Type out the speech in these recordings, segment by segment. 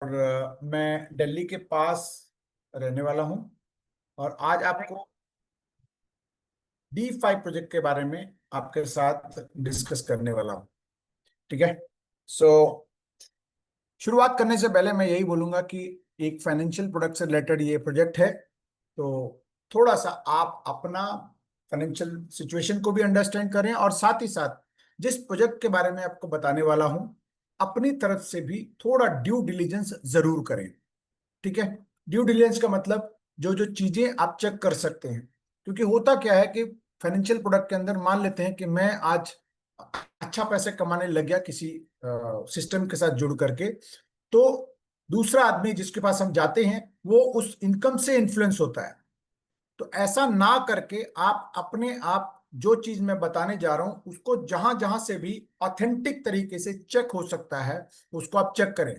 मैं दिल्ली के पास रहने वाला हूं। और आज आपको D5 प्रोजेक्ट के बारे में आपके साथ डिस्कस करने वाला हूं। ठीक है। सो शुरुआत करने से पहले मैं यही बोलूंगा कि एक फाइनेंशियल प्रोडक्ट से रिलेटेड ये प्रोजेक्ट है। तो थोड़ा सा आप अपना फाइनेंशियल सिचुएशन को भी अंडरस्टैंड करें और साथ ही साथ जिस प्रोजेक्ट के बारे में आपको बताने वाला हूं अपनी तरफ से भी थोड़ा ड्यू डिलिजेंस जरूर करें। ठीक है। ड्यू डिलिजेंस का मतलब जो जो चीजें आप चेक कर सकते हैं, क्योंकि होता क्या है कि फाइनेंशियल प्रोडक्ट के अंदर मान लेते हैं कि मैं आज अच्छा पैसे कमाने लग गया किसी सिस्टम के साथ जुड़ करके, तो दूसरा आदमी जिसके पास हम जाते हैं वो उस इनकम से इन्फ्लुएंस होता है। तो ऐसा ना करके आप अपने आप जो चीज मैं बताने जा रहा हूं उसको जहां जहां से भी ऑथेंटिक तरीके से चेक हो सकता है उसको आप चेक करें।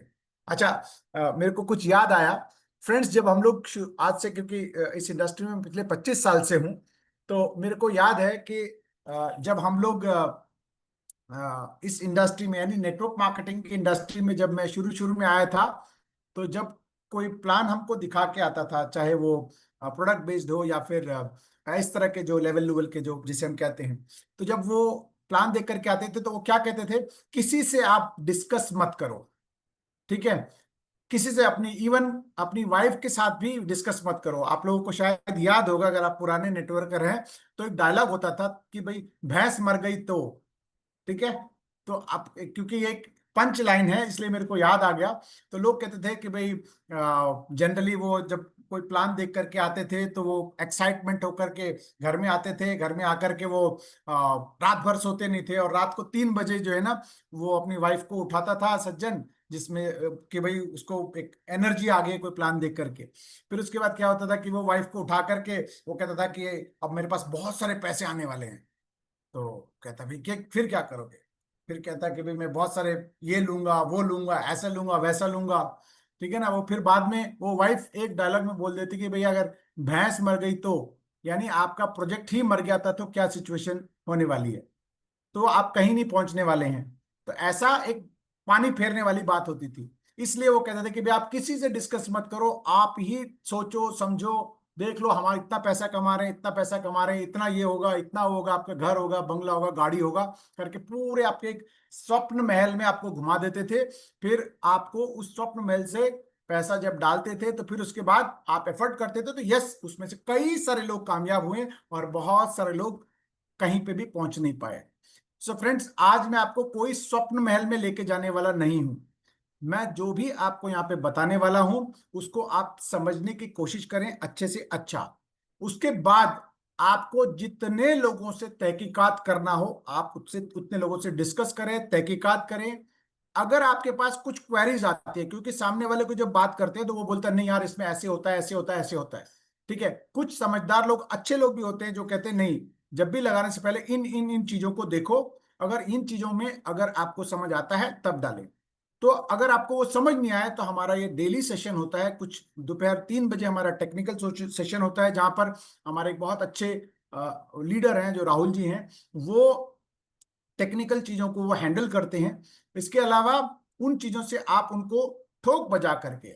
अच्छा, मेरे को कुछ याद आया। फ्रेंड्स, जब हम लोग आज से, क्योंकि इस इंडस्ट्री में पिछले 25 साल से हूं, तो मेरे को याद है कि जब हम लोग इस इंडस्ट्री में यानी नेटवर्क मार्केटिंग की इंडस्ट्री में जब मैं शुरू शुरू में आया था, तो जब कोई प्लान हमको दिखा के आता था, चाहे वो प्रोडक्ट बेस्ड हो या फिर इस तरह के जो लेवल लेवल के जो जिसे हम कहते हैं, तो जब वो प्लान देख करके आते थे तो वो क्या कहते थे, किसी से आप डिस्कस मत करो। ठीक है। किसी से अपनी इवन अपनी वाइफ के साथ भी डिस्कस मत करो। आप लोगों को शायद याद होगा, अगर आप पुराने नेटवर्कर हैं, तो एक डायलॉग होता था कि भाई भैंस मर गई तो। ठीक है। तो आप, क्योंकि ये एक पंच लाइन है इसलिए मेरे को याद आ गया। तो लोग कहते थे कि भाई जनरली वो जब कोई प्लान देख करके आते थे तो वो एक्साइटमेंट होकर के घर में आते थे। घर में आकर के वो रात भर सोते नहीं थे और रात को 3 बजे जो है ना, वो अपनी वाइफ को उठाता था सज्जन, जिसमें कि भाई उसको एक एनर्जी आ गई कोई प्लान देख करके। फिर उसके बाद क्या होता था कि वो वाइफ को उठा करके वो कहता था कि अब मेरे पास बहुत सारे पैसे आने वाले हैं। तो कहता भाई क्या, फिर क्या करोगे? फिर कहता कि भाई मैं बहुत सारे ये लूंगा वो लूंगा ऐसा लूंगा वैसा लूंगा। ठीक है ना। वो फिर बाद में वो वाइफ एक डायलॉग में बोल देती कि भैया अगर भैंस मर गई तो, यानी आपका प्रोजेक्ट ही मर गया था तो क्या सिचुएशन होने वाली है, तो आप कहीं नहीं पहुंचने वाले हैं। तो ऐसा एक पानी फेरने वाली बात होती थी। इसलिए वो कहते थे कि भाई आप किसी से डिस्कस मत करो, आप ही सोचो समझो, देख लो हमारा इतना पैसा कमा रहे हैं, इतना पैसा कमा रहे हैं, इतना ये होगा इतना होगा, आपका घर होगा बंगला होगा गाड़ी होगा करके पूरे आपके एक स्वप्न महल में आपको घुमा देते थे। फिर आपको उस स्वप्न महल से पैसा जब डालते थे तो फिर उसके बाद आप एफर्ट करते थे, तो यस उसमें से कई सारे लोग कामयाब हुए और बहुत सारे लोग कहीं पे भी पहुंच नहीं पाए। सो फ्रेंड्स, आज मैं आपको कोई स्वप्न महल में लेके जाने वाला नहीं हूं। मैं जो भी आपको यहाँ पे बताने वाला हूं उसको आप समझने की कोशिश करें अच्छे से अच्छा। उसके बाद आपको जितने लोगों से तहकीकात करना हो आप उससे उतने लोगों से डिस्कस करें, तहकीकात करें। अगर आपके पास कुछ क्वेरीज आती है, क्योंकि सामने वाले को जब बात करते हैं तो वो बोलता है नहीं यार इसमें ऐसे होता है ऐसे होता है ऐसे होता है। ठीक है। कुछ समझदार लोग अच्छे लोग भी होते हैं जो कहते हैं नहीं, जब भी लगाने से पहले इन इन इन चीजों को देखो, अगर इन चीजों में अगर आपको समझ आता है तब डालें। तो अगर आपको वो समझ नहीं आया तो हमारा ये डेली सेशन होता है, कुछ दोपहर 3 बजे हमारा टेक्निकल सेशन होता है, जहां पर हमारे एक बहुत अच्छे लीडर हैं जो राहुल जी हैं, वो टेक्निकल चीजों को वो हैंडल करते हैं। इसके अलावा उन चीजों से आप उनको ठोक बजा करके,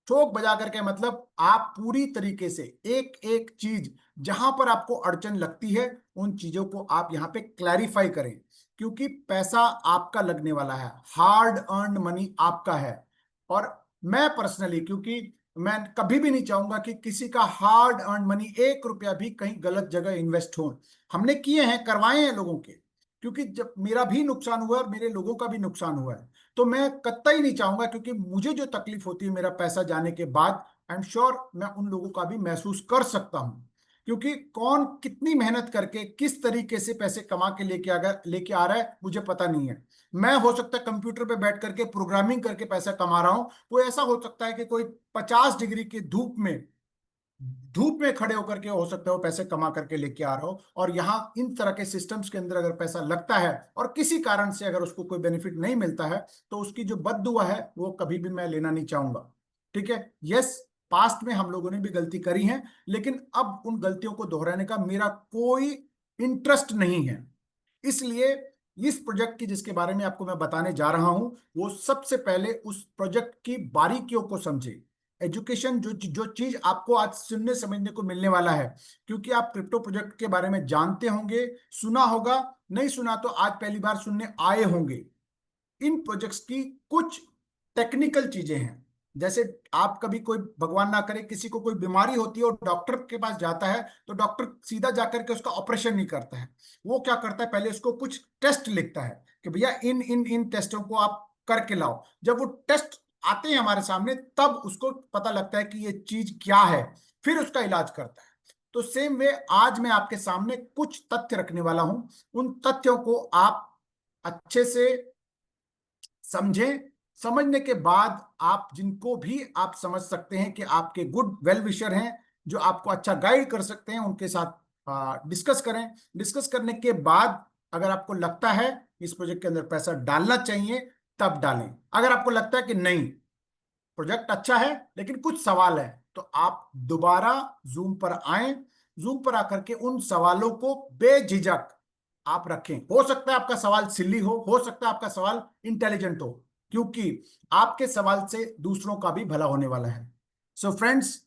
ठोक बजा करके मतलब आप पूरी तरीके से एक एक चीज जहां पर आपको अड़चन लगती है उन चीजों को आप यहां पे क्लैरिफाई करें। क्योंकि पैसा आपका लगने वाला है, हार्ड अर्न्ड मनी आपका है। और मैं पर्सनली, क्योंकि मैं कभी भी नहीं चाहूंगा कि किसी का हार्ड अर्न मनी 1 रुपया भी कहीं गलत जगह इन्वेस्ट हो। हमने किए हैं, करवाए हैं लोगों के, क्योंकि जब मेरा भी नुकसान हुआ है मेरे लोगों का भी नुकसान हुआ है। तो मैं कतई नहीं चाहूंगा, क्योंकि मुझे जो तकलीफ होती है मेरा पैसा जाने के बाद, आई एम श्योर मैं उन लोगों का भी महसूस कर सकता हूं। क्योंकि कौन कितनी मेहनत करके किस तरीके से पैसे कमा के लेके आ रहा है मुझे पता नहीं है। मैं हो सकता है कंप्यूटर पे बैठ करके प्रोग्रामिंग करके पैसा कमा रहा हूं, वो ऐसा हो सकता है कि कोई 50 डिग्री की धूप में खड़े होकर के हो सकता है वो पैसे कमा करके लेके आ रहा हो। और यहाँ इन तरह के सिस्टम्स के अंदर अगर पैसा लगता है और किसी कारण से अगर उसको कोई बेनिफिट नहीं मिलता है, तो उसकी जो बद्दुआ है वो कभी भी मैं लेना नहीं चाहूंगा। ठीक है। यस, पास्ट में हम लोगों ने भी गलती करी है, लेकिन अब उन गलतियों को दोहराने का मेरा कोई इंटरेस्ट नहीं है। इसलिए इस प्रोजेक्ट की जिसके बारे में आपको मैं बताने जा रहा हूं, वो सबसे पहले उस प्रोजेक्ट की बारीकियों को समझे। एजुकेशन जो जो चीज आपको आज सुनने समझने को मिलने वाला है, क्योंकि आप क्रिप्टो प्रोजेक्ट के बारे में जानते होंगे, सुना होगा, नहीं सुना तो आज पहली बार सुनने आए होंगे। इन प्रोजेक्ट्स की कुछ टेक्निकल चीजें हैं। जैसे आप कभी कोई, भगवान ना करे, किसी को कोई बीमारी होती है और डॉक्टर के पास जाता है, तो डॉक्टर सीधा जाकर के उसका ऑपरेशन नहीं करता है। वो क्या करता है, पहले उसको कुछ टेस्ट लिखता है कि भैया इन इन इन टेस्टों को आप करके लाओ। जब वो टेस्ट आते हैं हमारे सामने, तब उसको पता लगता है कि ये चीज क्या है, फिर उसका इलाज करता है। तो सेम वे आज मैं आपके सामने कुछ तथ्य रखने वाला हूं। उन तथ्यों को आप अच्छे से समझें। समझने के बाद आप, जिनको भी आप समझ सकते हैं कि आपके गुड वेल विशर हैं, जो आपको अच्छा गाइड कर सकते हैं, उनके साथ डिस्कस करें। डिस्कस करने के बाद अगर आपको लगता है इस प्रोजेक्ट के अंदर पैसा डालना चाहिए, तब डालें। अगर आपको लगता है कि नहीं, प्रोजेक्ट अच्छा है लेकिन कुछ सवाल है, तो आप दोबारा जूम पर आए। जूम पर आकर के उन सवालों को बेझिझक आप रखें। हो सकता है आपका सवाल सिली हो सकता है आपका सवाल इंटेलिजेंट हो, क्योंकि आपके सवाल से दूसरों का भी भला होने वाला है। सो फ्रेंड्स,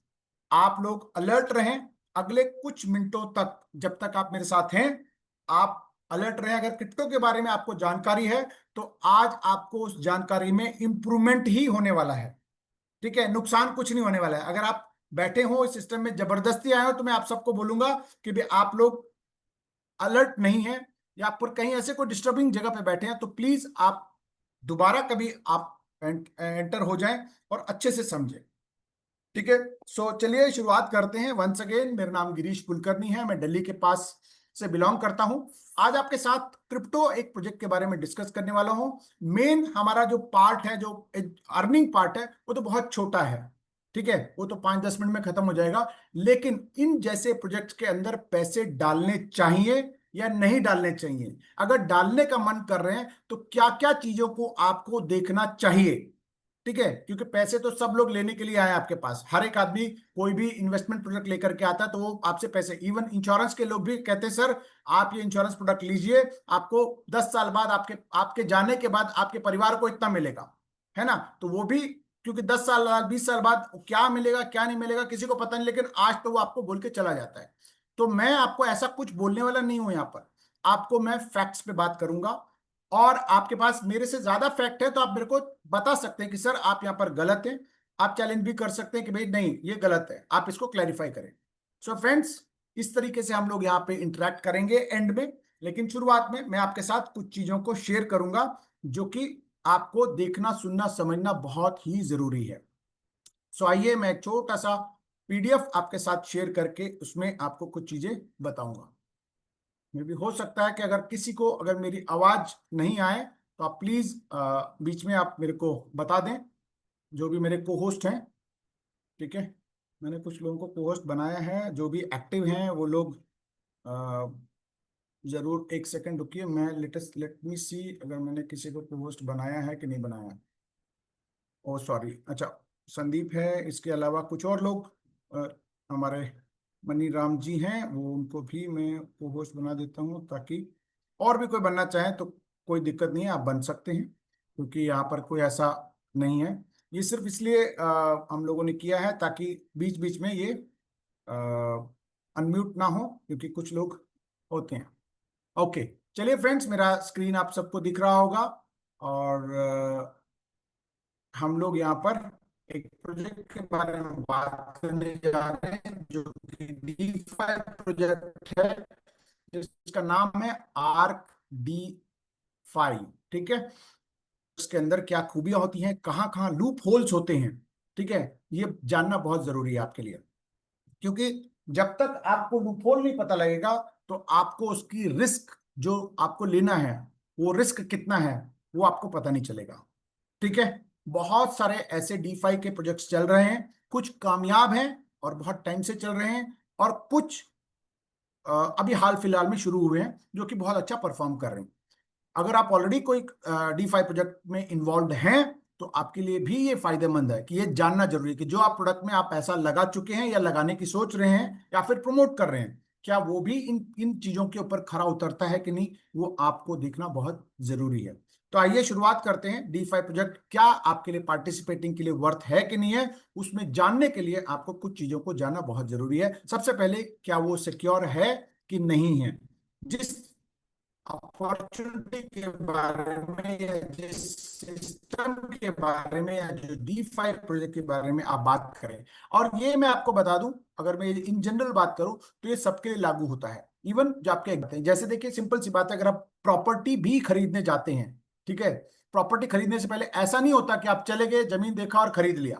आप लोग अलर्ट रहें अगले कुछ मिनटों तक, जब तक आप मेरे साथ हैं। आप अलर्ट रहें। अगर क्रिप्टो के बारे में आपको जानकारी है, तो आज आपको उस जानकारी में इंप्रूवमेंट ही होने वाला है। ठीक है, नुकसान कुछ नहीं होने वाला है। अगर आप बैठे हो इस सिस्टम में जबरदस्ती आए हो, तो मैं आप सबको बोलूंगा कि भी आप लोग अलर्ट नहीं है, या आप पर कहीं ऐसे कोई डिस्टर्बिंग जगह पे बैठे हैं, तो प्लीज आप दोबारा कभी आप एंटर हो जाएं और अच्छे से समझें। ठीक है, सो चलिए शुरुआत करते हैं। वंस अगेन, मेरा नाम गिरीश कुलकर्णी है, मैं दिल्ली के पास से बिलोंग करता हूं। आज आपके साथ क्रिप्टो एक प्रोजेक्ट के बारे में डिस्कस करने वाला हूं। मेन हमारा जो पार्ट है, जो अर्निंग पार्ट है, वो तो बहुत छोटा है। ठीक है, वो तो 5-10 मिनट में खत्म हो जाएगा। लेकिन इन जैसे प्रोजेक्ट के अंदर पैसे डालने चाहिए या नहीं डालने चाहिए, अगर डालने का मन कर रहे हैं, तो क्या क्या चीजों को आपको देखना चाहिए। ठीक है, क्योंकि पैसे तो सब लोग लेने के लिए आए हैं आपके पास। हर एक आदमी कोई भी इन्वेस्टमेंट प्रोडक्ट लेकर के आता है, तो वो आपसे पैसे, इवन इंश्योरेंस के लोग भी कहते हैं सर आप ये इंश्योरेंस प्रोडक्ट लीजिए, आपको 10 साल बाद, आपके आपके जाने के बाद आपके परिवार को इतना मिलेगा, है ना। तो वो भी, क्योंकि 10 साल बाद, 20 साल बाद क्या मिलेगा क्या नहीं मिलेगा किसी को पता नहीं, लेकिन आज तो वो आपको बोल के चला जाता है। तो मैं आपको ऐसा कुछ बोलने वाला नहीं हूं यहाँ पर। आपको मैं फैक्ट्स पे बात करूंगा, और आपके पास मेरे से ज्यादा फैक्ट है तो आप मेरे को बता सकते हैं कि सर आप यहाँ पर गलत हैं। आप चैलेंज भी कर सकते हैं कि भाई नहीं ये गलत है, आप इसको क्लैरिफाई करें। सो फ्रेंड्स, इस तरीके से हम लोग यहाँ पे इंटरेक्ट करेंगे एंड में। लेकिन शुरुआत में मैं आपके साथ कुछ चीजों को शेयर करूंगा, जो कि आपको देखना, सुनना, समझना बहुत ही जरूरी है। सो आइए, मैं एक छोटा सा पीडीएफ आपके साथ शेयर करके उसमें आपको कुछ चीजें बताऊंगा। मे भी हो सकता है कि अगर किसी को, अगर मेरी आवाज नहीं आए, तो आप प्लीज बीच में आप मेरे को बता दें, जो भी मेरे को होस्ट हैं। ठीक है, मैंने कुछ लोगों को को होस्ट बनाया है, जो भी एक्टिव हैं वो लोग जरूर। एक सेकंड रुकिए, मैं लेट मी सी अगर मैंने किसी को को होस्ट बनाया है कि नहीं बनाया। ओ सॉरी, अच्छा, संदीप है। इसके अलावा कुछ और लोग, अ, हमारे मनी राम जी हैं, वो उनको भी मैं को होस्ट बना देता हूँ, ताकि और भी कोई बनना चाहे तो कोई दिक्कत नहीं है, आप बन सकते हैं। क्योंकि यहाँ पर कोई ऐसा नहीं है। ये सिर्फ इसलिए हम लोगों ने किया है ताकि बीच बीच में ये अनम्यूट ना हो, क्योंकि कुछ लोग होते हैं। ओके, चलिए फ्रेंड्स, मेरा स्क्रीन आप सबको दिख रहा होगा। और हम लोग यहाँ पर एक प्रोजेक्ट के बारे में बात करने जा रहे हैं, जो कि DeFi प्रोजेक्ट है, जिसका नाम है आर्क डी फाई। ठीक है, इसके अंदर क्या खूबियां होती हैं, कहाँ कहाँ लूप होल्स होते हैं, ठीक है, ये जानना बहुत जरूरी है आपके लिए। क्योंकि जब तक आपको लूप होल नहीं पता लगेगा, तो आपको उसकी रिस्क जो आपको लेना है, वो रिस्क कितना है, वो आपको पता नहीं चलेगा। ठीक है, बहुत सारे ऐसे डीफाई के प्रोजेक्ट्स चल रहे हैं। कुछ कामयाब हैं और बहुत टाइम से चल रहे हैं, और कुछ अभी हाल फिलहाल में शुरू हुए हैं, जो कि बहुत अच्छा परफॉर्म कर रहे हैं। अगर आप ऑलरेडी कोई डीफाई प्रोजेक्ट में इन्वॉल्व हैं, तो आपके लिए भी ये फायदेमंद है कि ये जानना जरूरी है कि जो आप प्रोडक्ट में आप पैसा लगा चुके हैं, या लगाने की सोच रहे हैं, या फिर प्रमोट कर रहे हैं, क्या वो भी इन इन चीजों के ऊपर खरा उतरता है कि नहीं, वो आपको देखना बहुत जरूरी है। तो आइए शुरुआत करते हैं। डी फाई प्रोजेक्ट क्या आपके लिए पार्टिसिपेटिंग के लिए वर्थ है कि नहीं है, उसमें जानने के लिए आपको कुछ चीजों को जानना बहुत जरूरी है। सबसे पहले, क्या वो सिक्योर है कि नहीं है। जिस अपॉर्चुनिटी के बारे में या जिस सिस्टम के बारे में या जो डी5 प्रोजेक्ट के बारे में आप बात करें, और ये मैं आपको बता दूं, अगर मैं इन जनरल बात करूं तो ये सबके लिए लागू होता है। इवन जो आपके जाते हैं, जैसे देखिए सिंपल सी बात है, अगर आप प्रॉपर्टी भी खरीदने जाते हैं, ठीक है, प्रॉपर्टी खरीदने से पहले ऐसा नहीं होता कि आप चले गए, जमीन देखा और खरीद लिया।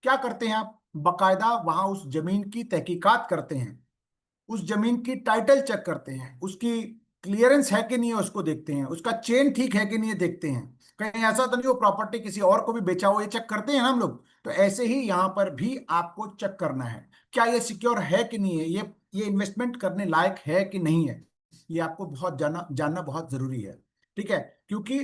क्या करते हैं आप, बकायदा वहां उस जमीन की तहकीकात करते हैं, उस जमीन की टाइटल चेक करते हैं, उसकी क्लियरेंस है कि नहीं है उसको देखते हैं, उसका चेन ठीक है कि नहीं है देखते हैं, कहीं ऐसा तो नहीं वो प्रॉपर्टी किसी और को भी बेचा हो, ये चेक करते हैं ना हम लोग। तो ऐसे ही यहां पर भी आपको चेक करना है, क्या ये सिक्योर है कि नहीं है, ये इन्वेस्टमेंट करने लायक है कि नहीं है। ये आपको बहुत जानना जानना बहुत जरूरी है, ठीक है, क्योंकि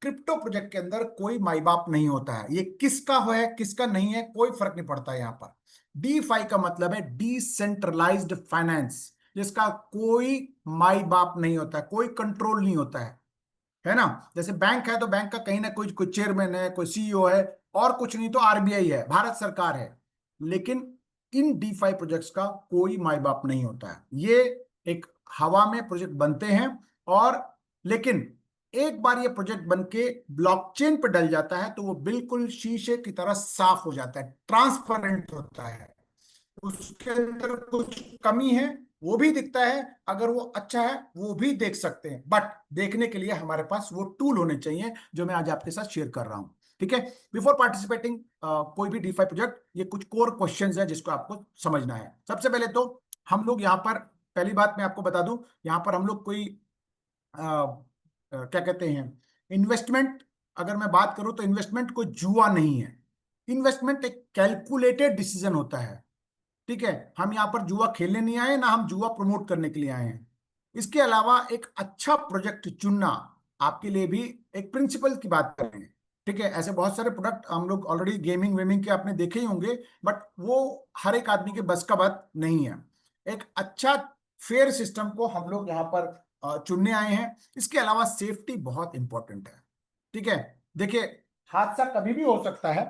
क्रिप्टो प्रोजेक्ट के अंदर कोई माई बाप नहीं होता है। ये किसका है किसका नहीं है कोई फर्क नहीं पड़ता है यहाँ पर। डी5 का मतलब है डिसेंट्रलाइज्ड फाइनेंस, जिसका कोई माई बाप नहीं होता है, कोई कंट्रोल नहीं होता है ना। जैसे बैंक है तो बैंक का कहीं ना कोई कोई चेयरमैन है, कोई सीईओ है, और कुछ नहीं तो आरबीआई है, भारत सरकार है। लेकिन इन डी5 प्रोजेक्ट्स का कोई माई बाप नहीं होता है। ये एक हवा में प्रोजेक्ट बनते हैं, और लेकिन एक बार ये प्रोजेक्ट बन के ब्लॉकचेन पे डल जाता है तो वो बिल्कुल शीशे की तरह साफ हो जाता है, ट्रांसपेरेंट होता है। उसके अंदर कुछ कमी है वो भी दिखता है, अगर वो अच्छा है वो भी देख सकते हैं, बट देखने के लिए हमारे पास वो टूल होने चाहिए जो मैं आज आपके साथ शेयर कर रहा हूं, ठीक है। बिफोर पार्टिसिपेटिंग कोई भी डी5 प्रोजेक्ट, ये कुछ कोर क्वेश्चंस हैं जिसको आपको समझना है। सबसे पहले तो हम लोग यहाँ पर, पहली बात मैं आपको बता दूं, यहाँ पर हम लोग कोई क्या कहते हैं, इन्वेस्टमेंट, अगर मैं बात करूं तो इन्वेस्टमेंट कोई जुआ नहीं है। इन्वेस्टमेंट एक कैलकुलेटेड डिसीजन होता है, ठीक है। हम यहाँ पर जुआ खेलने नहीं आए, ना हम जुआ प्रमोट करने के लिए आए हैं। इसके अलावा एक अच्छा प्रोजेक्ट चुनना आपके लिए भी एक प्रिंसिपल की बात कर रहे हैं, ठीक है। ऐसे बहुत सारे प्रोडक्ट हम लोग ऑलरेडी गेमिंग वेमिंग के आपने देखे ही होंगे, बट वो हर एक आदमी के बस का बात नहीं है। एक अच्छा फेयर सिस्टम को हम लोग यहाँ पर चुनने आए हैं। इसके अलावा सेफ्टी बहुत इंपॉर्टेंट है, ठीक है। देखिए, हादसा कभी भी हो सकता है।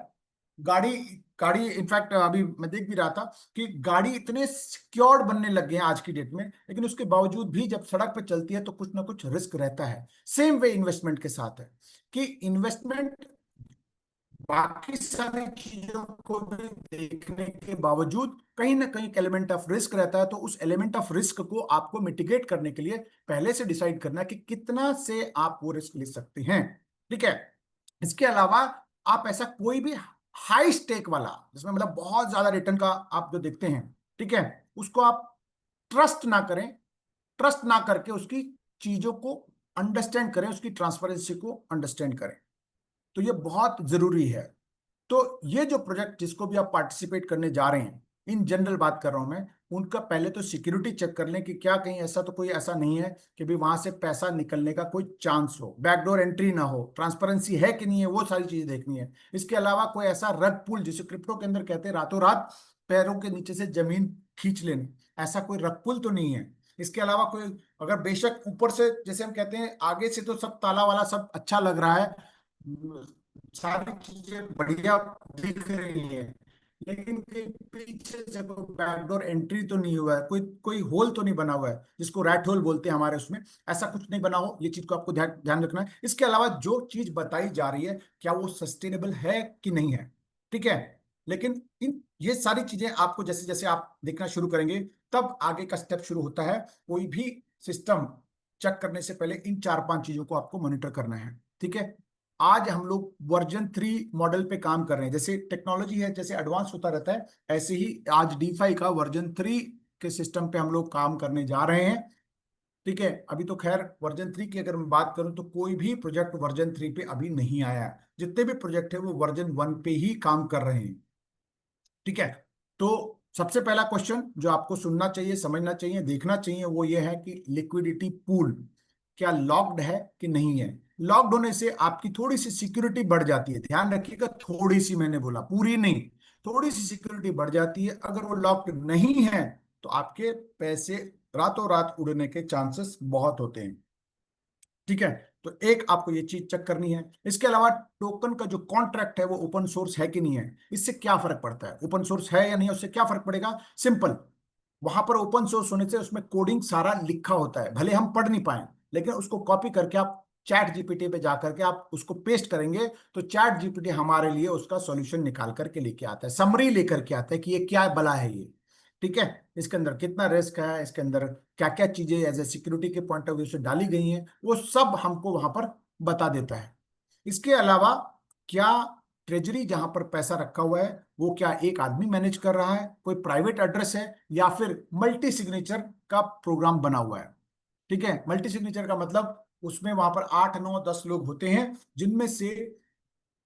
गाड़ी गाड़ी इनफैक्ट अभी मैं देख भी रहा था कि गाड़ी इतने सिक्योर्ड बनने लग गए हैं आज की डेट में, लेकिन उसके बावजूद भी जब सड़क पर चलती है तो कुछ ना कुछ रिस्क रहता है। सेम वे इन्वेस्टमेंट के साथ है कि इन्वेस्टमेंट बाकी सारी चीजों को भी देखने के बावजूद कहीं ना कहीं एलिमेंट ऑफ रिस्क रहता है। तो उस एलिमेंट ऑफ रिस्क को आपको मिटिगेट करने के लिए पहले से डिसाइड करना है कि कितना से आप वो रिस्क ले सकते हैं, ठीक है। इसके अलावा आप ऐसा कोई भी हाई स्टेक वाला, जिसमें मतलब बहुत ज्यादा रिटर्न का आप जो देखते हैं, ठीक है, उसको आप ट्रस्ट ना करें। ट्रस्ट ना करके उसकी चीजों को अंडरस्टैंड करें, उसकी ट्रांसपेरेंसी को अंडरस्टैंड करें। तो ये बहुत जरूरी है। तो ये जो प्रोजेक्ट जिसको भी आप पार्टिसिपेट करने जा रहे हैं, इन जनरल बात कर रहा हूं मैं, उनका पहले तो सिक्योरिटी चेक कर लें कि क्या कहीं ऐसा तो कोई ऐसा नहीं है कि भी वहां से पैसा निकलने का कोई चांस हो, बैकडोर एंट्री ना हो, ट्रांसपेरेंसी है कि नहीं है, वो सारी चीजें देखनी है। इसके अलावा कोई ऐसा रग पुल, जिसे क्रिप्टो के अंदर कहते हैं रातों रात पैरों के नीचे से जमीन खींच लेना, ऐसा कोई रग पुल तो नहीं है। इसके अलावा कोई, अगर बेशक ऊपर से जैसे हम कहते हैं आगे से तो सब ताला वाला सब अच्छा लग रहा है, सारी चीजें बढ़िया दिख रही है, लेकिन के पीछे से कोई बैकडोर एंट्री तो नहीं हुआ है, कोई कोई होल तो नहीं बना हुआ है, जिसको रैट होल बोलते हैं हमारे उसमें, ऐसा कुछ नहीं बना हो। ये चीज को आपको ध्यान ध्यान रखना है। इसके अलावा जो चीज बताई जा रही है, क्या वो सस्टेनेबल है कि नहीं है, ठीक है। लेकिन इन ये सारी चीजें आपको जैसे जैसे आप देखना शुरू करेंगे, तब आगे का स्टेप शुरू होता है। कोई भी सिस्टम चेक करने से पहले इन 4-5 चीजों को आपको मॉनिटर करना है, ठीक है। आज हम लोग वर्जन 3 मॉडल पे काम कर रहे हैं। जैसे टेक्नोलॉजी है, जैसे एडवांस होता रहता है, ऐसे ही आज डी5 का वर्जन 3 के सिस्टम पे हम लोग काम करने जा रहे हैं, ठीक है। अभी तो खैर वर्जन 3 की अगर मैं बात करूं तो कोई भी प्रोजेक्ट वर्जन 3 पे अभी नहीं आया है। जितने भी प्रोजेक्ट है वो वर्जन 1 पे ही काम कर रहे हैं, ठीक है। तो सबसे पहला क्वेश्चन जो आपको सुनना चाहिए, समझना चाहिए, देखना चाहिए, वो ये है कि लिक्विडिटी पूल क्या लॉक्ड है कि नहीं है। लॉक्ड होने से आपकी थोड़ी सी सिक्योरिटी बढ़ जाती है, ध्यान रखिएगा, थोड़ी सी, मैंने बोला पूरी नहीं, थोड़ी सी सिक्योरिटी बढ़ जाती है। अगर वो लॉक्ड नहीं है तो आपके पैसे रातों रात उड़ने के चांसेस बहुत होते हैं। ठीक है, तो एक आपको ये चीज चेक करनी है। इसके अलावा टोकन का जो कॉन्ट्रैक्ट है वो ओपन सोर्स है कि नहीं है, इससे क्या फर्क पड़ता है। ओपन सोर्स है या नहीं, उससे क्या फर्क पड़ेगा, सिंपल। वहां पर ओपन सोर्स होने से उसमें कोडिंग सारा लिखा होता है, भले हम पढ़ नहीं पाए, लेकिन उसको कॉपी करके आप चैट जीपीटी पे जाकर के आप उसको पेस्ट करेंगे तो चैट जीपीटी हमारे लिए उसका सॉल्यूशन निकाल करके लेके आता है, समरी लेकर के आता है कि ये क्या बला है ये। ठीक है, इसके अंदर कितना रिस्क है, इसके अंदर क्या क्या चीजें एज ए सिक्योरिटी के पॉइंट ऑफ व्यू से डाली गई हैं, वो सब हमको वहां पर बता देता है। इसके अलावा क्या ट्रेजरी जहां पर पैसा रखा हुआ है वो क्या एक आदमी मैनेज कर रहा है, कोई प्राइवेट एड्रेस है, या फिर मल्टी सिग्नेचर का प्रोग्राम बना हुआ है। ठीक है, मल्टी सिग्नेचर का मतलब उसमें वहां पर 8 9 10 लोग होते हैं, जिनमें से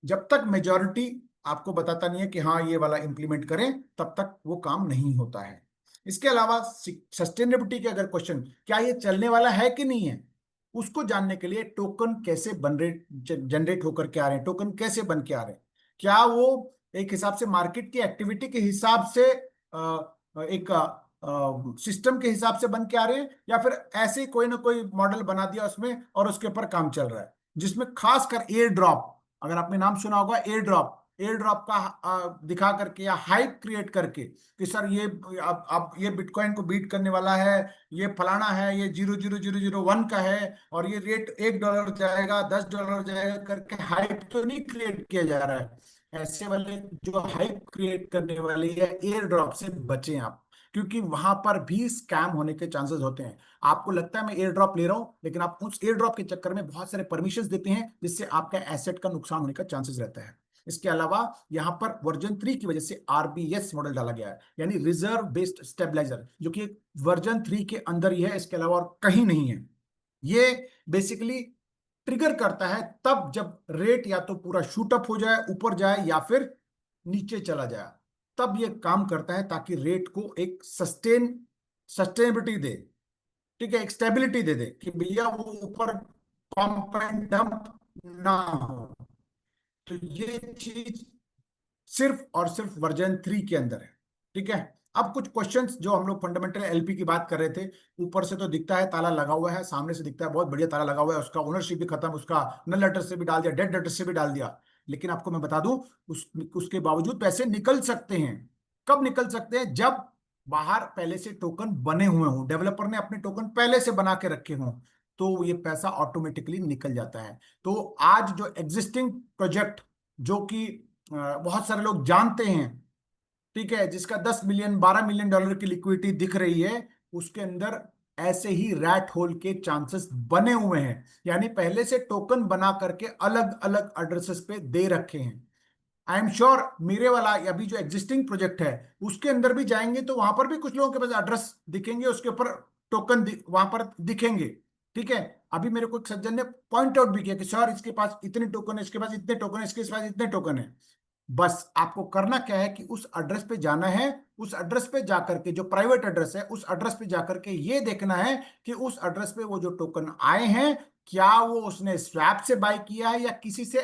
जब तक मेजॉरिटी आपको बताता नहीं है कि हाँ ये वाला इंप्लीमेंट करें, तब तक वो काम नहीं होता है। इसके अलावा सस्टेनेबिलिटी के अगर क्वेश्चन, क्या ये चलने वाला है कि नहीं है, उसको जानने के लिए टोकन कैसे बन रहे जनरेट होकर के आ रहे हैं, टोकन कैसे बन के आ रहे हैं, क्या वो एक हिसाब से मार्केट की एक्टिविटी के हिसाब से एक सिस्टम के हिसाब से बन के आ रहे हैं, या फिर ऐसे ही कोई ना कोई मॉडल बना दिया उसमें और उसके ऊपर काम चल रहा है। जिसमें खासकर एयर ड्रॉप, अगर आपने नाम सुना होगा एयर ड्रॉप, एयर ड्रॉप का दिखा करके या हाइप क्रिएट करके कि सर ये अब ये बिटकॉइन को बीट करने वाला है, ये फलाना है, ये 0.0001 का है, और ये रेट $1 जाएगा, $10 जाएगा करके हाइप तो नहीं क्रिएट किया जा रहा है। ऐसे वाले जो हाइप क्रिएट करने वाली है एयर ड्रॉप से बचें आप, क्योंकि वहां पर भी स्कैम होने के चांसेस होते हैं। आपको लगता है मैं एयर ड्रॉप ले रहा हूं, लेकिन आप उस एयर ड्रॉप के चक्कर में बहुत सारे परमिशंस देते हैं, जिससे आपका एसेट का नुकसान होने का चांसेस रहता है। इसके अलावा यहां पर वर्जन 3 की वजह से आरबीएस मॉडल डाला गया है, यानी रिजर्व बेस्ड स्टेबलाइजर, जो कि वर्जन 3 के अंदर ही है, इसके अलावा और कहीं नहीं है। ये बेसिकली ट्रिगर करता है तब जब रेट या तो पूरा शूट अप हो जाए, ऊपर जाए, या फिर नीचे चला जाए, तब ये काम करता है ताकि रेट को एक सस्टेनेबिलिटी दे। ठीक है, एक स्टेबिलिटी दे दे कि भैया वो ऊपर पंप एंड डंप ना हो। तो ये चीज सिर्फ और सिर्फ वर्जन 3 के अंदर है। ठीक है, अब कुछ क्वेश्चंस जो हम लोग फंडामेंटल एलपी की बात कर रहे थे, ऊपर से तो दिखता है ताला लगा हुआ है, सामने से दिखता है बहुत बढ़िया ताला लगा हुआ है, उसका ओनरशिप भी खत्म, उसका नल एड्रेस से भी डाल दिया, डेड एड्रेस से भी डाल दिया, लेकिन आपको मैं बता दूं उसके बावजूद पैसे निकल सकते हैं। कब निकल सकते हैं, जब बाहर पहले से टोकन बने हुए हों, डेवलपर ने अपने टोकन पहले से बना के रखे हों, तो ये पैसा ऑटोमेटिकली निकल जाता है। तो आज जो एग्जिस्टिंग प्रोजेक्ट, जो कि बहुत सारे लोग जानते हैं, ठीक है, जिसका 10 मिलियन $12 मिलियन की लिक्विडिटी दिख रही है, उसके अंदर ऐसे ही रैट होल के चांसेस बने हुए हैं, यानी पहले से टोकन बना करके अलग अलग एड्रेसेस पे दे रखे हैं। आई एम श्योर मेरे वाला अभी जो एग्जिस्टिंग प्रोजेक्ट है उसके अंदर भी जाएंगे तो वहां पर भी कुछ लोगों के पास एड्रेस दिखेंगे, उसके ऊपर टोकन वहां पर दिखेंगे। ठीक है, अभी मेरे को एक सज्जन ने पॉइंट आउट भी किया कि सर इसके पास इतने टोकन है, इसके पास इतने टोकन है, इसके पास इतने टोकन है। बस आपको करना क्या है कि उस एड्रेस पे जाना है, उस एड्रेस पे जाकर के जो प्राइवेट एड्रेस है उस एड्रेस पे जाकर के ये देखना है कि उस एड्रेस पे वो जो टोकन आए हैं, क्या वो उसने स्वैप से बाय किया है या किसी से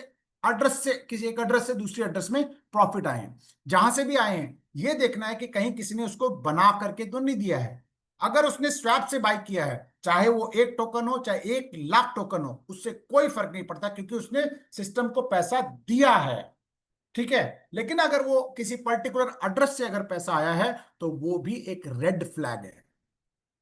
एड्रेस से, किसी एक एड्रेस से दूसरी एड्रेस में प्रॉफिट आए हैं। जहां से भी आए हैं ये देखना है कि कहीं किसी ने उसको बना करके तो नहीं दिया है। अगर उसने स्वैप से बाय किया है, चाहे वो 1 टोकन हो चाहे 1 लाख टोकन हो, उससे कोई फर्क नहीं पड़ता, क्योंकि उसने सिस्टम को पैसा दिया है। ठीक है, लेकिन अगर वो किसी पर्टिकुलर एड्रेस से अगर पैसा आया है तो वो भी एक रेड फ्लैग है।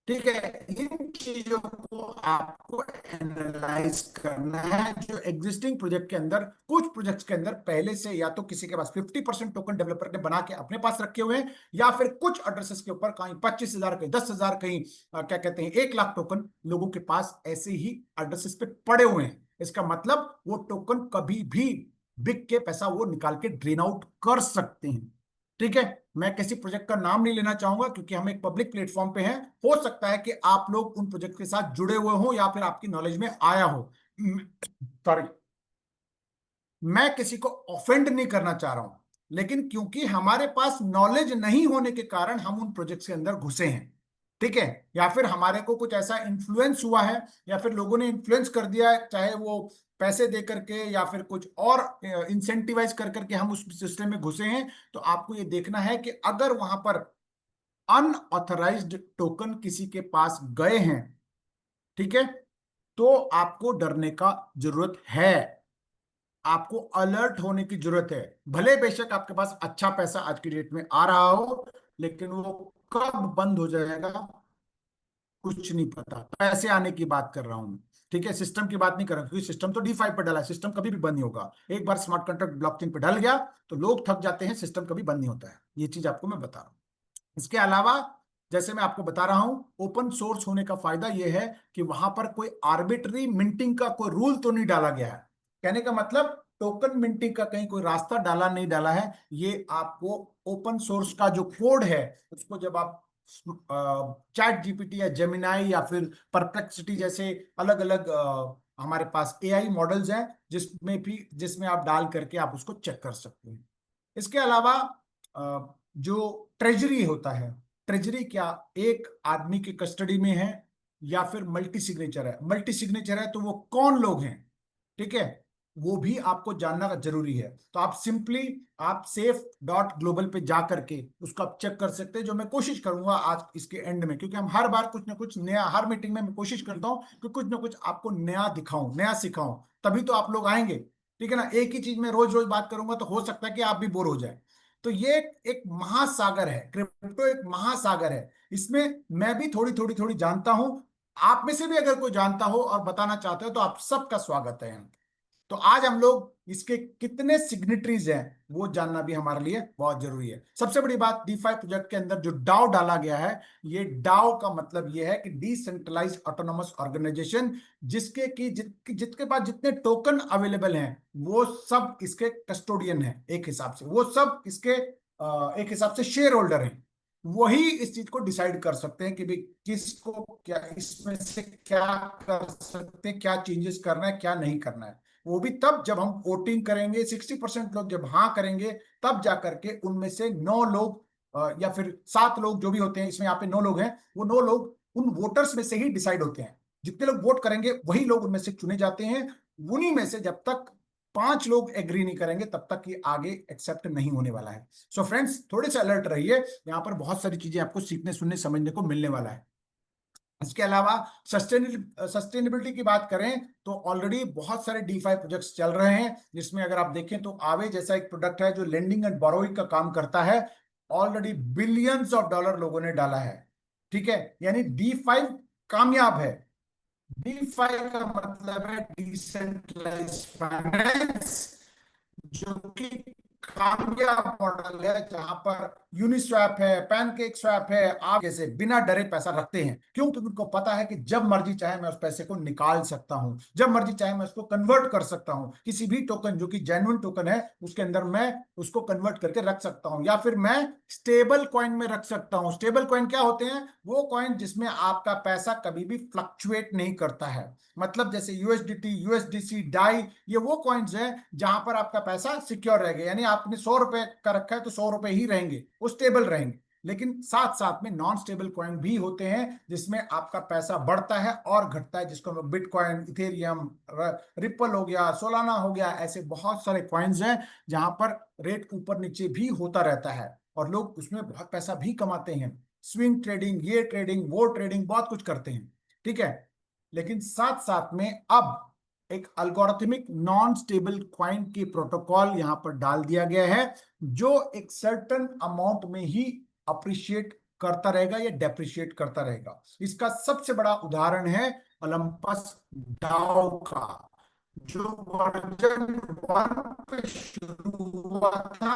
ठीक है, इन चीजों को आपको एनालाइज करना है। जो एग्जिस्टिंग प्रोजेक्ट के अंदर, कुछ प्रोजेक्ट्स के अंदर पहले से या तो किसी के पास 50% टोकन डेवलपर ने बना के अपने पास रखे हुए हैं, या फिर कुछ एड्रेसेस के ऊपर कहीं 25,000, कहीं 10,000, कहीं क्या कहते हैं 1 लाख टोकन लोगों के पास ऐसे ही एड्रेसेस पे पड़े हुए हैं। इसका मतलब वो टोकन कभी भी बिक के पैसा वो निकाल के ड्रेन आउट कर सकते हैं। ठीक है, मैं किसी प्रोजेक्ट का नाम नहीं लेना चाहूंगा क्योंकि हम एक पब्लिक प्लेटफॉर्म पे हैं, हो सकता है कि आप लोग उन प्रोजेक्ट के साथ जुड़े हुए हो या फिर आपकी नॉलेज में आया हो। सॉरी, मैं किसी को ऑफेंड नहीं करना चाह रहा हूं, लेकिन क्योंकि हमारे पास नॉलेज नहीं होने के कारण हम उन प्रोजेक्ट्स के अंदर घुसे हैं। ठीक है, या फिर हमारे को कुछ ऐसा इन्फ्लुएंस हुआ है, या फिर लोगों ने इन्फ्लुएंस कर दिया है, चाहे वो पैसे दे करके या फिर कुछ और इंसेंटिवाइज कर करके हम उस सिस्टम में घुसे हैं। तो आपको ये देखना है कि अगर वहां पर अनऑथराइज्ड टोकन किसी के पास गए हैं, ठीक है, तो आपको डरने का जरूरत है, आपको अलर्ट होने की जरूरत है। भले बेशक आपके पास अच्छा पैसा आज की डेट में आ रहा हो, लेकिन वो कब बंद हो जाएगा कुछ नहीं पता। पैसे आने की बात कर रहा हूं मैं, ठीक है, सिस्टम की बात नहीं कर रहा, क्योंकि सिस्टम तो D5 पर डला है, सिस्टम कभी भी बंद नहीं होगा। एक बार स्मार्ट कॉन्ट्रैक्ट ब्लॉकचेन पे डल गया तो लोग थक जाते हैं, सिस्टम कभी बंद नहीं होता है, ये चीज आपको मैं बता रहा हूँ। इसके अलावा जैसे मैं आपको बता रहा हूं, ओपन सोर्स होने का फायदा यह है कि वहां पर कोई आर्बिट्री मिंटिंग का कोई रूल तो नहीं डाला गया है। कहने का मतलब टोकन मिंटिंग का कहीं कोई रास्ता डाला नहीं डाला है। ये आपको ओपन सोर्स का जो कोड है उसको जब आप चैट जीपीटी या जेमिनाई या फिर परप्लेक्सिटी जैसे अलग अलग हमारे पास एआई मॉडल्स हैं जिसमें आप डाल करके आप उसको चेक कर सकते हैं। इसके अलावा जो ट्रेजरी होता है, ट्रेजरी क्या एक आदमी की कस्टडी में है या फिर मल्टी सिग्नेचर है? मल्टी सिग्नेचर है तो वो कौन लोग हैं, ठीक है, वो भी आपको जानना जरूरी है। तो आप सिंपली आप सेफ डॉट ग्लोबल पे जा करके उसको आप चेक कर सकते हैं, जो मैं कोशिश करूंगा आज इसके एंड में, क्योंकि हम हर बार कुछ ना कुछ नया, हर मीटिंग में मैं कोशिश करता हूं कि कुछ ना कुछ आपको नया दिखाऊं, नया सिखाऊं, तभी तो आप लोग आएंगे, ठीक है ना। एक ही चीज में रोज रोज बात करूंगा तो हो सकता है कि आप भी बोर हो जाए। तो ये एक महासागर है, क्रिप्टो एक महासागर है, इसमें मैं भी थोड़ी थोड़ी थोड़ी जानता हूं। आप में से भी अगर कोई जानता हो और बताना चाहते हो तो आप सबका स्वागत है यहाँ। तो आज हम लोग इसके कितने सिग्नेटरीज हैं वो जानना भी हमारे लिए बहुत जरूरी है। सबसे बड़ी बात, D5 प्रोजेक्ट के अंदर जो डाओ डाला गया है, ये डाओ का मतलब ये है कि डिसेंट्रलाइज ऑटोनोमस ऑर्गेनाइजेशन, जिसके पास जितने टोकन अवेलेबल हैं वो सब इसके कस्टोडियन हैं, एक हिसाब से वो सब इसके एक हिसाब से शेयर होल्डर हैं। वही इस चीज को डिसाइड कर सकते हैं कि भाई किसको क्या इसमें से क्या कर सकते हैं, क्या चेंजेस करना है, क्या नहीं करना है। वो भी तब जब हम वोटिंग करेंगे, 60% लोग जब हाँ करेंगे, तब जा करके उनमें से 9 लोग या फिर 7 लोग जो भी होते हैं, इसमें यहाँ पे 9 लोग हैं, वो 9 लोग उन वोटर्स में से ही डिसाइड होते हैं। जितने लोग वोट करेंगे वही लोग उनमें से चुने जाते हैं। उन्हीं में से जब तक 5 लोग एग्री नहीं करेंगे तब तक ये आगे एक्सेप्ट नहीं होने वाला है। सो फ्रेंड्स, थोड़े से अलर्ट रहिए, यहाँ पर बहुत सारी चीजें आपको सीखने सुनने समझने को मिलने वाला है। इसके अलावा सस्टेनेबिलिटी की बात करें तो ऑलरेडी बहुत सारे D5 प्रोजेक्ट्स चल रहे हैं, जिसमें अगर आप देखें तो आवे जैसा एक प्रोडक्ट है जो लेंडिंग एंड बोरोइंग का काम करता है। ऑलरेडी बिलियंस ऑफ डॉलर लोगों ने डाला है, ठीक है, यानी D5 कामयाब है। D5 का मतलब है डिसेंट्रलाइज फाइनेंस, जो कि कामयाब मॉडल है, जहां पर यूनिस्वैप है, पैनकेक स्वैप है, आप जैसे बिना डरे पैसा रखते हैं। क्यों? क्योंकि उनको पता है कि जब मर्जी चाहे मैं उस पैसे को निकाल सकता हूं, जब मर्जी चाहे मैं उसको कन्वर्ट कर सकता हूं, किसी भी टोकन जो कि जेन्युइन टोकन है उसके अंदर मैं उसको कन्वर्ट करके रख सकता हूं, या फिर मैं स्टेबल कॉइन में रख सकता हूं। स्टेबल कॉइन क्या होते हैं? वो कॉइन जिसमें आपका पैसा कभी भी फ्लक्चुएट नहीं करता है। मतलब जैसे USDT, USDC, डाई, ये वो कॉइन्स हैं जहां पर आपका पैसा सिक्योर रहेगा, यानी आपने 100 रुपए का रखा है तो 100 रुपए ही रहेंगे, वो स्टेबल रहेंगे। लेकिन साथ साथ में नॉन स्टेबल कॉइन भी होते हैं जिसमें आपका पैसा बढ़ता है और घटता है, जिसको हम बिटकॉइन, इथेरियम, रिपल हो गया, सोलाना हो गया, ऐसे बहुत सारे कॉइन्स हैं जहां पर रेट ऊपर नीचे भी होता रहता है और लोग उसमें बहुत पैसा भी कमाते हैं। स्विंग ट्रेडिंग, ये ट्रेडिंग, वो ट्रेडिंग, बहुत कुछ करते हैं, ठीक है। लेकिन साथ साथ में अब एक अल्गोरिथमिक नॉन स्टेबल क्वाइन की प्रोटोकॉल यहां पर डाल दिया गया है, जो एक सर्टन अमाउंट में ही अप्रिशिएट करता रहेगा या डेप्रिशिएट करता रहेगा। इसका सबसे बड़ा उदाहरण है ओलंपस डाओ का, जो वर्जन 1 पे शुरू हुआ था,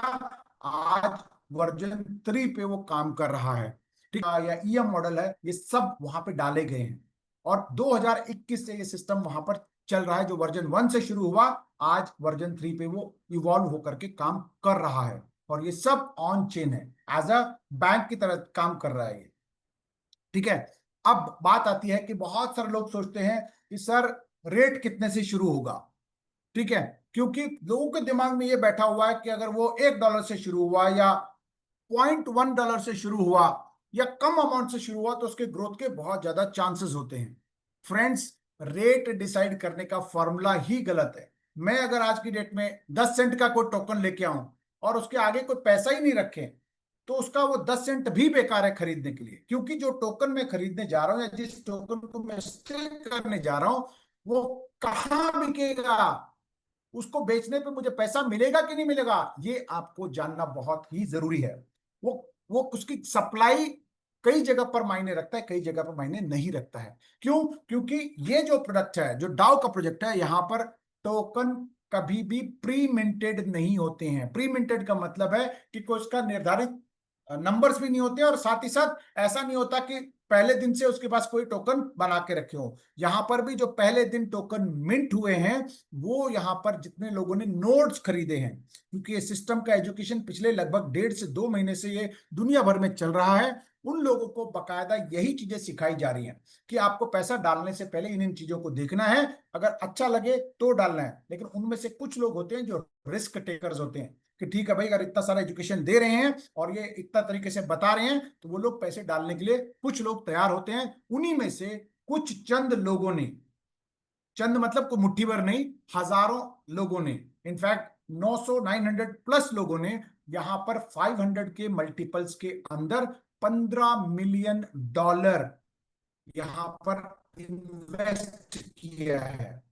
आज वर्जन 3 पे वो काम कर रहा है, ठीक है, या EM मॉडल है, ये सब वहां पे डाले गए हैं। और 2021 से ये सिस्टम वहां पर चल रहा है, जो वर्जन 1 से शुरू हुआ, आज वर्जन 3 पे वो इवॉल्व होकर के काम कर रहा है। और ये सब ऑन चेन है, एज अ बैंक की तरह काम कर रहा है ये, ठीक है। अब बात आती है कि बहुत सारे लोग सोचते हैं कि सर रेट कितने से शुरू होगा, ठीक है, क्योंकि लोगों के दिमाग में ये बैठा हुआ है कि अगर वो $1 से शुरू हुआ या $0.1 से शुरू हुआ या कम अमाउंट से शुरू हुआ तो उसके ग्रोथ के बहुत ज्यादा चांसेस होते हैं। फ्रेंड्स, रेट डिसाइड करने का फॉर्मूला ही गलत है। मैं अगर आज की डेट में 10 सेंट का कोई टोकन लेके आऊं और उसके आगे कोई पैसा ही नहीं रखे, तो उसका वो 10 सेंट भी बेकार है खरीदने के लिए, क्योंकि जो टोकन मैं खरीदने जा रहा हूं या जिस टोकन को मैं स्टेक करने जा रहा हूं वो कहाँ बिकेगा, उसको बेचने पे मुझे पैसा मिलेगा कि नहीं मिलेगा, ये आपको जानना बहुत ही जरूरी है। वो वो उसकी सप्लाई कई जगह पर मायने रखता है, कई जगह पर मायने नहीं रखता है। क्यों? क्योंकि ये जो प्रोडक्ट है, जो डाउ का प्रोजेक्ट है, यहां पर टोकन कभी भी प्री मिंटेड नहीं होते हैं। प्री मिंटेड का मतलब है कि कोई उसका निर्धारित नंबर्स भी नहीं होते, और साथ ही साथ ऐसा नहीं होता कि पहले दिन से उसके पास कोई टोकन बना के रखे हो। यहां पर भी जो पहले दिन टोकन मिंट हुए हैं, वो यहाँ पर जितने लोगों ने नोट्स खरीदे हैं, क्योंकि ये सिस्टम का एजुकेशन पिछले लगभग 1.5 से 2 महीने से ये दुनिया भर में चल रहा है, उन लोगों को बकायदा यही चीजें सिखाई जा रही हैं कि आपको पैसा डालने से पहले इन इन चीजों को देखना है, अगर अच्छा लगे तो डालना है। लेकिन उनमें से कुछ लोग होते हैं जो रिस्क टेकर्स होते हैं कि ठीक है भाई, अगर इतना सारा एजुकेशन दे रहे हैं और ये इतना तरीके से बता रहे हैं, तो वो लोग पैसे डालने के लिए कुछ लोग तैयार होते हैं। उन्हीं में से कुछ चंद लोगों ने, चंद मतलब को मुट्ठी भर नहीं, हजारों लोगों ने, इनफैक्ट 900 900 प्लस लोगों ने यहां पर 500 के मल्टीपल्स के अंदर $15 मिलियन यहां पर इन्वेस्ट किया है।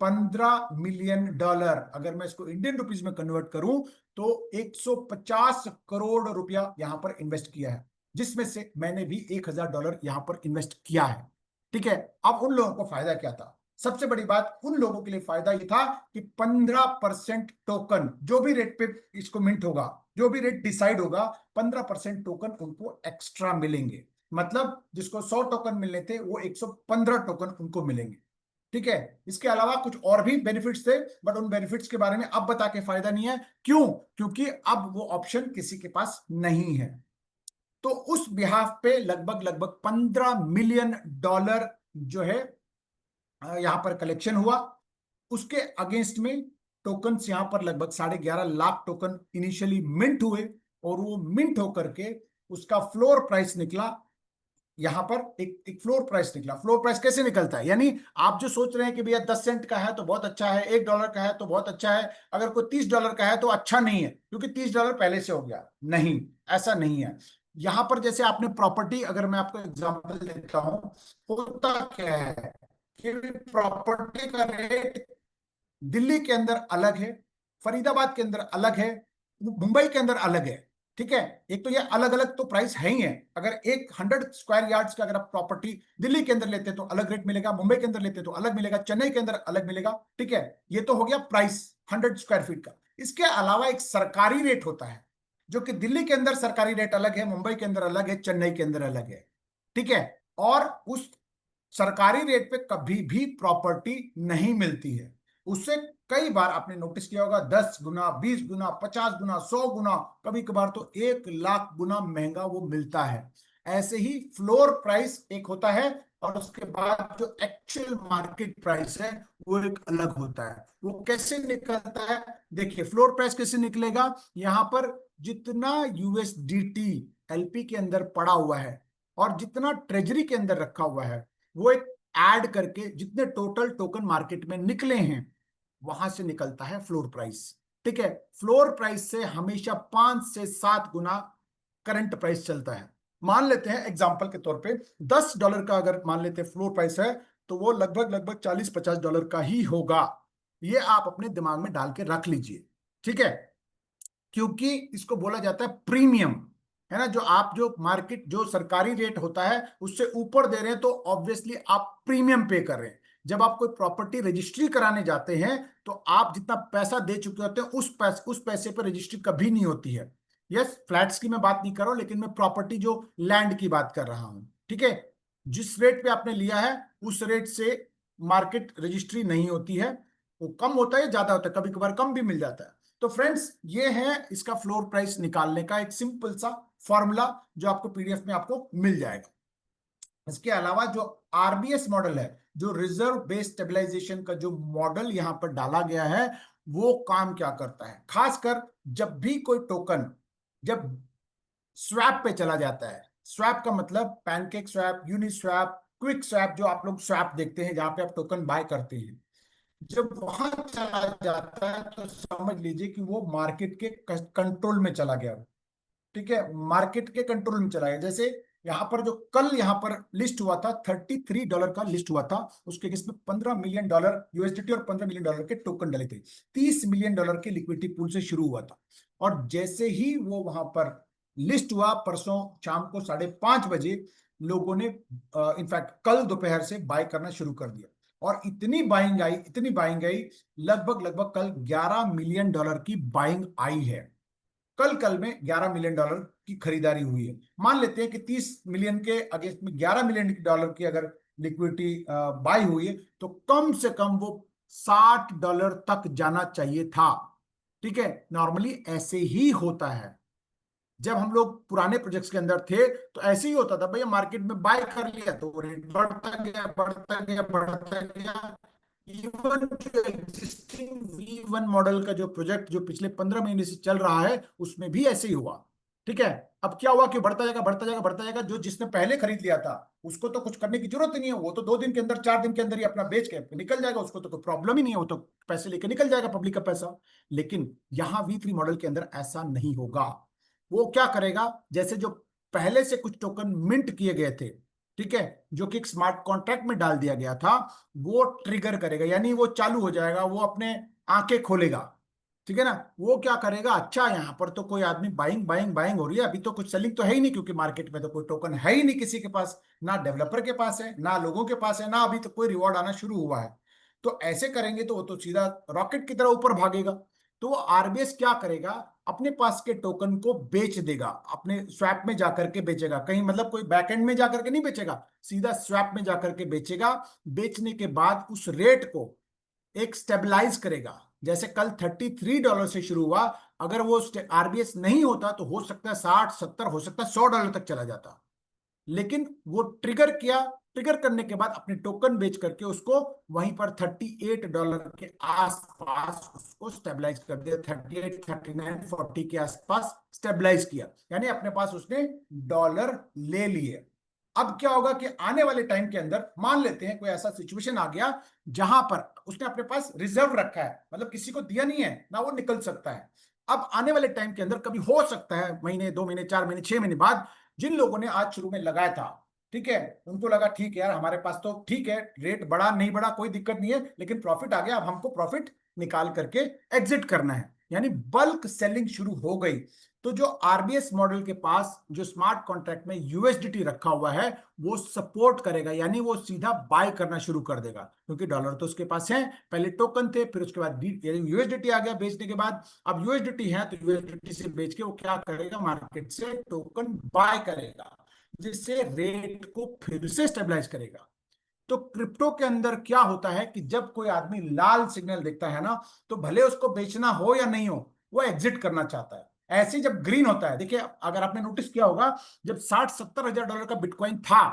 $15 मिलियन, अगर मैं इसको इंडियन रुपीज में कन्वर्ट करूं तो 150 करोड़ रुपया यहां पर इन्वेस्ट किया है, जिसमें से मैंने भी $1000 यहां पर इन्वेस्ट किया है। ठीक है, अब उन लोगों को फायदा क्या था? सबसे बड़ी बात उन लोगों के लिए फायदा ये था कि 15% टोकन, जो भी रेट पे इसको मिंट होगा, जो भी रेट डिसाइड होगा, 15% टोकन उनको एक्स्ट्रा मिलेंगे। मतलब जिसको 100 टोकन मिलने थे, वो 115 टोकन उनको मिलेंगे। ठीक है, इसके अलावा कुछ और भी बेनिफिट्स थे, बट उन बेनिफिट्स के बारे में अब बता के फायदा नहीं है। क्यों? क्योंकि अब वो ऑप्शन किसी के पास नहीं है। तो उस बिहाफ पे लगभग लगभग $15 मिलियन जो है यहां पर कलेक्शन हुआ। उसके अगेंस्ट में टोकन्स यहां पर लगभग 11.5 लाख टोकन इनिशियली मिंट हुए, और वो मिंट होकर के उसका फ्लोर प्राइस निकला। यहां पर एक फ्लोर प्राइस निकला। फ्लोर प्राइस कैसे निकलता है? यानी आप जो सोच रहे हैं कि भैया 10 सेंट का है तो बहुत अच्छा है, $1 का है तो बहुत अच्छा है, अगर कोई $30 का है तो अच्छा नहीं है क्योंकि $30 पहले से हो गया, नहीं, ऐसा नहीं है। यहां पर जैसे आपने प्रॉपर्टी, अगर मैं आपको एग्जांपल देता हूं, होता क्या है कि प्रॉपर्टी का रेट दिल्ली के अंदर अलग है, फरीदाबाद के अंदर अलग है, मुंबई के अंदर अलग है। ठीक है, एक तो ये अलग अलग तो प्राइस है ही है। अगर एक 100 स्क्वायर यार्ड्स का अगर आप प्रॉपर्टी दिल्ली के अंदर लेते हैं तो अलग रेट मिलेगा, मुंबई के अंदर लेते हैं तो अलग मिलेगा, चेन्नई के अंदर अलग मिलेगा। ठीक है, ये तो हो गया प्राइस 100 स्क्वायर फीट का। इसके अलावा एक सरकारी रेट होता है, जो कि दिल्ली के अंदर सरकारी रेट अलग है, मुंबई के अंदर अलग है, चेन्नई के अंदर अलग है। ठीक है, और उस सरकारी रेट पे कभी भी प्रॉपर्टी नहीं मिलती है। उससे कई बार आपने नोटिस किया होगा, 10 गुना, 20 गुना, 50 गुना, 100 गुना, कभी कभार तो 1 लाख गुना महंगा वो मिलता है। ऐसे ही फ्लोर प्राइस एक होता है, और उसके बाद जो एक्चुअल मार्केट प्राइस है वो एक अलग होता है। वो कैसे निकलता है? देखिए, फ्लोर प्राइस कैसे निकलेगा? यहां पर जितना यूएसडीटी एलपी के अंदर पड़ा हुआ है और जितना ट्रेजरी के अंदर रखा हुआ है, वो एक ऐड करके जितने टोटल टोकन मार्केट में निकले हैं, वहां से निकलता है फ्लोर प्राइस। ठीक है, फ्लोर प्राइस से हमेशा 5 से 7 गुना करंट प्राइस चलता है। मान लेते हैं एग्जांपल के तौर पे $10 का अगर मान लेते हैं फ्लोर प्राइस है, तो वो लगभग लगभग $40-50 का ही होगा। ये आप अपने दिमाग में डाल के रख लीजिए। ठीक है, क्योंकि इसको बोला जाता है प्रीमियम, है ना। जो आप जो मार्केट जो सरकारी रेट होता है उससे ऊपर दे रहे हैं, तो ऑब्वियसली आप प्रीमियम पे कर रहे हैं। जब आप कोई प्रॉपर्टी रजिस्ट्री कराने जाते हैं, तो आप जितना पैसा दे चुके होते हैं, उस पैसे पर रजिस्ट्री कभी नहीं होती है। यस, फ्लैट्स की मैं बात नहीं कर रहा हूं, लेकिन मैं प्रॉपर्टी जो लैंड की बात कर रहा हूं। ठीक है, जिस रेट पे आपने लिया है उस रेट से मार्केट रजिस्ट्री नहीं होती है। वो कम होता है, ज्यादा होता है, कभी कभार कम भी मिल जाता है। तो फ्रेंड्स, ये है इसका फ्लोर प्राइस निकालने का एक सिंपल सा फॉर्मूला, जो आपको पीडीएफ में आपको मिल जाएगा। इसके अलावा जो आरबीएस मॉडल है, जो रिजर्व बेस्ड स्टेबलाइजेशन का जो मॉडल यहां पर डाला गया है, वो काम क्या करता है? खासकर जब भी कोई टोकन जब स्वैप पे चला जाता है, स्वैप का मतलब PancakeSwap, Uniswap, QuickSwap, जो आप लोग स्वैप देखते हैं जहां पे आप टोकन बाय करते हैं, जब वहां चला जाता है तो समझ लीजिए कि वो मार्केट के कंट्रोल में चला गया। ठीक है, मार्केट के कंट्रोल में चला गया। जैसे यहाँ पर जो कल यहाँ पर लिस्ट हुआ था, $33 का लिस्ट हुआ था, उसके केस में $15 मिलियन यूएसडीटी और $15 मिलियन के टोकन डले थे। $30 मिलियन के लिक्विडिटी पूल से शुरू हुआ था, और जैसे ही वो वहां पर लिस्ट हुआ परसों शाम को 5:30 बजे, लोगों ने इनफैक्ट कल दोपहर से बाय करना शुरू कर दिया, और इतनी बाइंग आई, इतनी बाइंग आई, लगभग लगभग कल $11 मिलियन की बाइंग आई है। कल कल में $11 मिलियन की खरीदारी हुई है। मान लेते हैं कि 30 मिलियन के अगेंस्ट में $11 मिलियन की अगर लिक्विडिटी बाई हुई है, तो कम से कम वो $60 तक जाना चाहिए था। ठीक है, नॉर्मली ऐसे ही होता है। जब हम लोग पुराने प्रोजेक्ट्स के अंदर थे तो ऐसे ही होता था, भैया मार्केट में बाय कर लिया तो रेट बढ़ता गया, बढ़ता गया, बढ़ता गया। इवन जो एग्जिस्टिंग V1 मॉडल का जो प्रोजेक्ट जो पिछले 15 महीने से चल रहा है, उसमें भी ऐसे ही हुआ। ठीक है, अब क्या हुआ कि बढ़ता जाएगा, बढ़ता जाएगा, बढ़ता जाएगा। जो जिसने पहले खरीद लिया था उसको तो कुछ करने की जरूरत ही नहीं है, वो तो 2 दिन के अंदर, 4 दिन के अंदर ही अपना बेच के निकल जाएगा, उसको तो कोई प्रॉब्लम ही नहीं है, वो तो पैसे लेके निकल जाएगा, पब्लिक का पैसा। लेकिन यहाँ V3 मॉडल के अंदर ऐसा नहीं होगा। वो क्या करेगा, जैसे जो पहले से कुछ टोकन मिंट किए गए थे, ठीक है, जो कि एक स्मार्ट कॉन्ट्रैक्ट में डाल दिया गया था, वो ट्रिगर करेगा, यानी वो चालू हो जाएगा, वो अपने आंखें खोलेगा। ठीक है ना, वो क्या करेगा, अच्छा यहाँ पर तो कोई आदमी बाइंग बाइंग बाइंग हो रही है, अभी तो कुछ सेलिंग तो है ही नहीं, क्योंकि मार्केट में तो कोई टोकन है ही नहीं किसी के पास, ना डेवलपर के पास है, ना लोगों के पास है, ना अभी तो कोई रिवॉर्ड आना शुरू हुआ है। तो ऐसे करेंगे तो वो तो सीधा रॉकेट की तरह ऊपर भागेगा। तो वो आरबीएस क्या करेगा, अपने पास के टोकन को बेच देगा, अपने स्वैप में जाकर के बेचेगा, कहीं मतलब कोई बैकएंड में जाकर के नहीं बेचेगा, सीधा स्वैप में जाकर के बेचेगा। बेचने के बाद उस रेट को एक स्टेबलाइज करेगा। जैसे कल $33 से शुरू हुआ, अगर वो आरबीएस नहीं होता तो हो सकता है 60, 70, हो सकता है $100 तक चला जाता। लेकिन वो ट्रिगर किया, ट्रिगर करने के बाद अपने टोकन बेच करके उसको वहीं पर $38 के आसपास उसको स्टेबलाइज कर दिया, 38, 39, 40 के आसपास स्टेबलाइज किया, यानी अपने पास उसने डॉलर ले लिए। अब क्या होगा कि आने वाले टाइम के अंदर मान लेते हैं कोई ऐसा सिचुएशन आ गया जहां पर उसने अपने पास रिजर्व रखा है, मतलब किसी को दिया नहीं है ना, वो निकल सकता है। अब आने वाले टाइम के अंदर कभी हो सकता है महीने, 2 महीने, 4 महीने, 6 महीने बाद, जिन लोगों ने आज शुरू में लगाया था, ठीक है, उनको लगा ठीक है यार, हमारे पास तो ठीक है, रेट बढ़ा नहीं बढ़ा कोई दिक्कत नहीं है, लेकिन प्रॉफिट आ गया, अब हमको प्रॉफिट निकाल करके एग्जिट करना है, यानी बल्क सेलिंग शुरू हो गई। तो जो आरबीएस मॉडल के पास जो स्मार्ट कॉन्ट्रैक्ट में यूएसडीटी रखा हुआ है, वो सपोर्ट करेगा, यानी वो सीधा बाय करना शुरू कर देगा, क्योंकि डॉलर तो उसके पास है, पहले टोकन थे, फिर उसके बाद यूएसडीटी आ गया बेचने के बाद। अब यूएसडीटी है तो यूएसडीटी से बेच के वो क्या करेगा, मार्केट से टोकन बाय करेगा, जिससे रेट को फिर से स्टेबलाइज करेगा। तो क्रिप्टो के अंदर क्या होता है कि जब कोई आदमी लाल सिग्नल देखता है ना, तो भले उसको बेचना हो या नहीं हो, वो एग्जिट करना चाहता है। ऐसे ही जब ग्रीन होता है, देखिए अगर आपने नोटिस किया होगा, जब 60, 70 हजार डॉलर का बिटकॉइन था,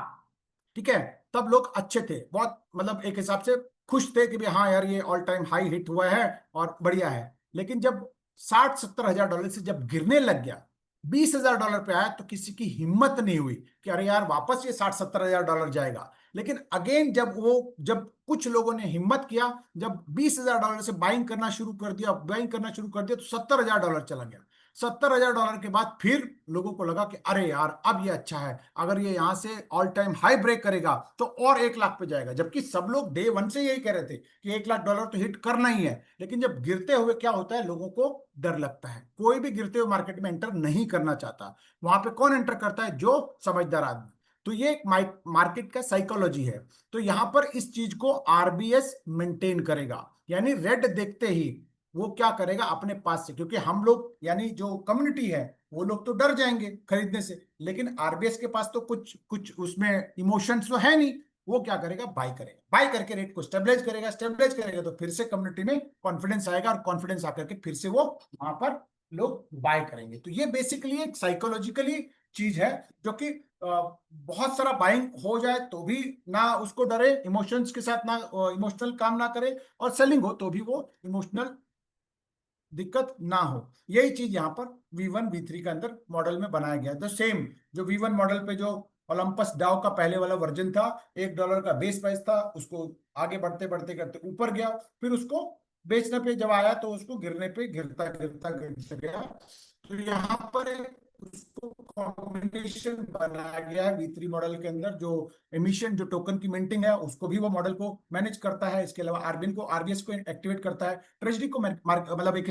ठीक है, तब लोग अच्छे थे बहुत, मतलब एक हिसाब से खुश थे कि भाई हाँ यार ये ऑल टाइम हाई हिट हुआ है और बढ़िया है। लेकिन जब 60, 70 हजार डॉलर से जब गिरने लग गया, $20,000 पे आया, तो किसी की हिम्मत नहीं हुई कि अरे यार वापस ये 60, 70 हजार डॉलर जाएगा। लेकिन अगेन जब कुछ लोगों ने हिम्मत किया, जब $20,000 से बाइंग करना शुरू कर दिया, बाइंग करना शुरू कर दिया, तो $70,000 चला गया। $70,000 के बाद फिर लोगों को लगा कि अरे यार अब ये अच्छा है, अगर ये यहां से ऑल टाइम हाई ब्रेक करेगा तो और 1 लाख पे जाएगा, जबकि सब लोग डे वन से यही कह रहे थे कि $1 लाख तो हिट करना ही है। लेकिन जब गिरते हुए क्या होता है, लोगों को डर लगता है, कोई भी गिरते हुए मार्केट में एंटर नहीं करना चाहता। वहां पे कौन एंटर करता है, जो समझदार आदमी। तो ये एक मार्केट का साइकोलॉजी है। तो यहां पर इस चीज को आरबीएस मेंटेन करेगा, यानी रेड देखते ही वो क्या करेगा अपने पास से, क्योंकि हम लोग यानी जो कम्युनिटी है वो लोग तो डर जाएंगे खरीदने से, लेकिन आरबीएस के पास तो कुछ कुछ उसमें इमोशंस तो है नहीं। वो क्या करेगा, बाय करेगा, बाय करके रेट को स्टेबलाइज करेगा, स्टेबलाइज करेगा तो फिर से कम्युनिटी में कॉन्फिडेंस आएगा, और कॉन्फिडेंस आकर के फिर से वो वहां पर लोग बाय करेंगे। तो ये बेसिकली एक साइकोलॉजिकली चीज है, जो कि बहुत सारा बाइंग हो जाए तो भी ना उसको डरे, इमोशंस के साथ ना इमोशनल काम ना करे, और सेलिंग हो तो भी वो इमोशनल दिक्कत ना हो। यही चीज यहाँ पर V1 V3 के अंदर मॉडल में बनाया गया। द सेम जो V1 मॉडल पे जो ओलंपस डाउ का पहले वाला वर्जन था, $1 का बेस प्राइस था, उसको आगे बढ़ते बढ़ते करते ऊपर गया, फिर उसको बेचने पे जब आया तो उसको गिरने पे गिरता गिरता गिरता गया। तो यहाँ पर उसको कॉम्बिनेशन बनाया गया है V3 मॉडल के अंदर, जो एमिशन जो टोकन की मिंटिंग है उसको भी वो मॉडल को मैनेज करता है। इसके अलावा आरबीएन को आरबीएस को एक्टिवेट करता है, ट्रेजरी को मतलब एक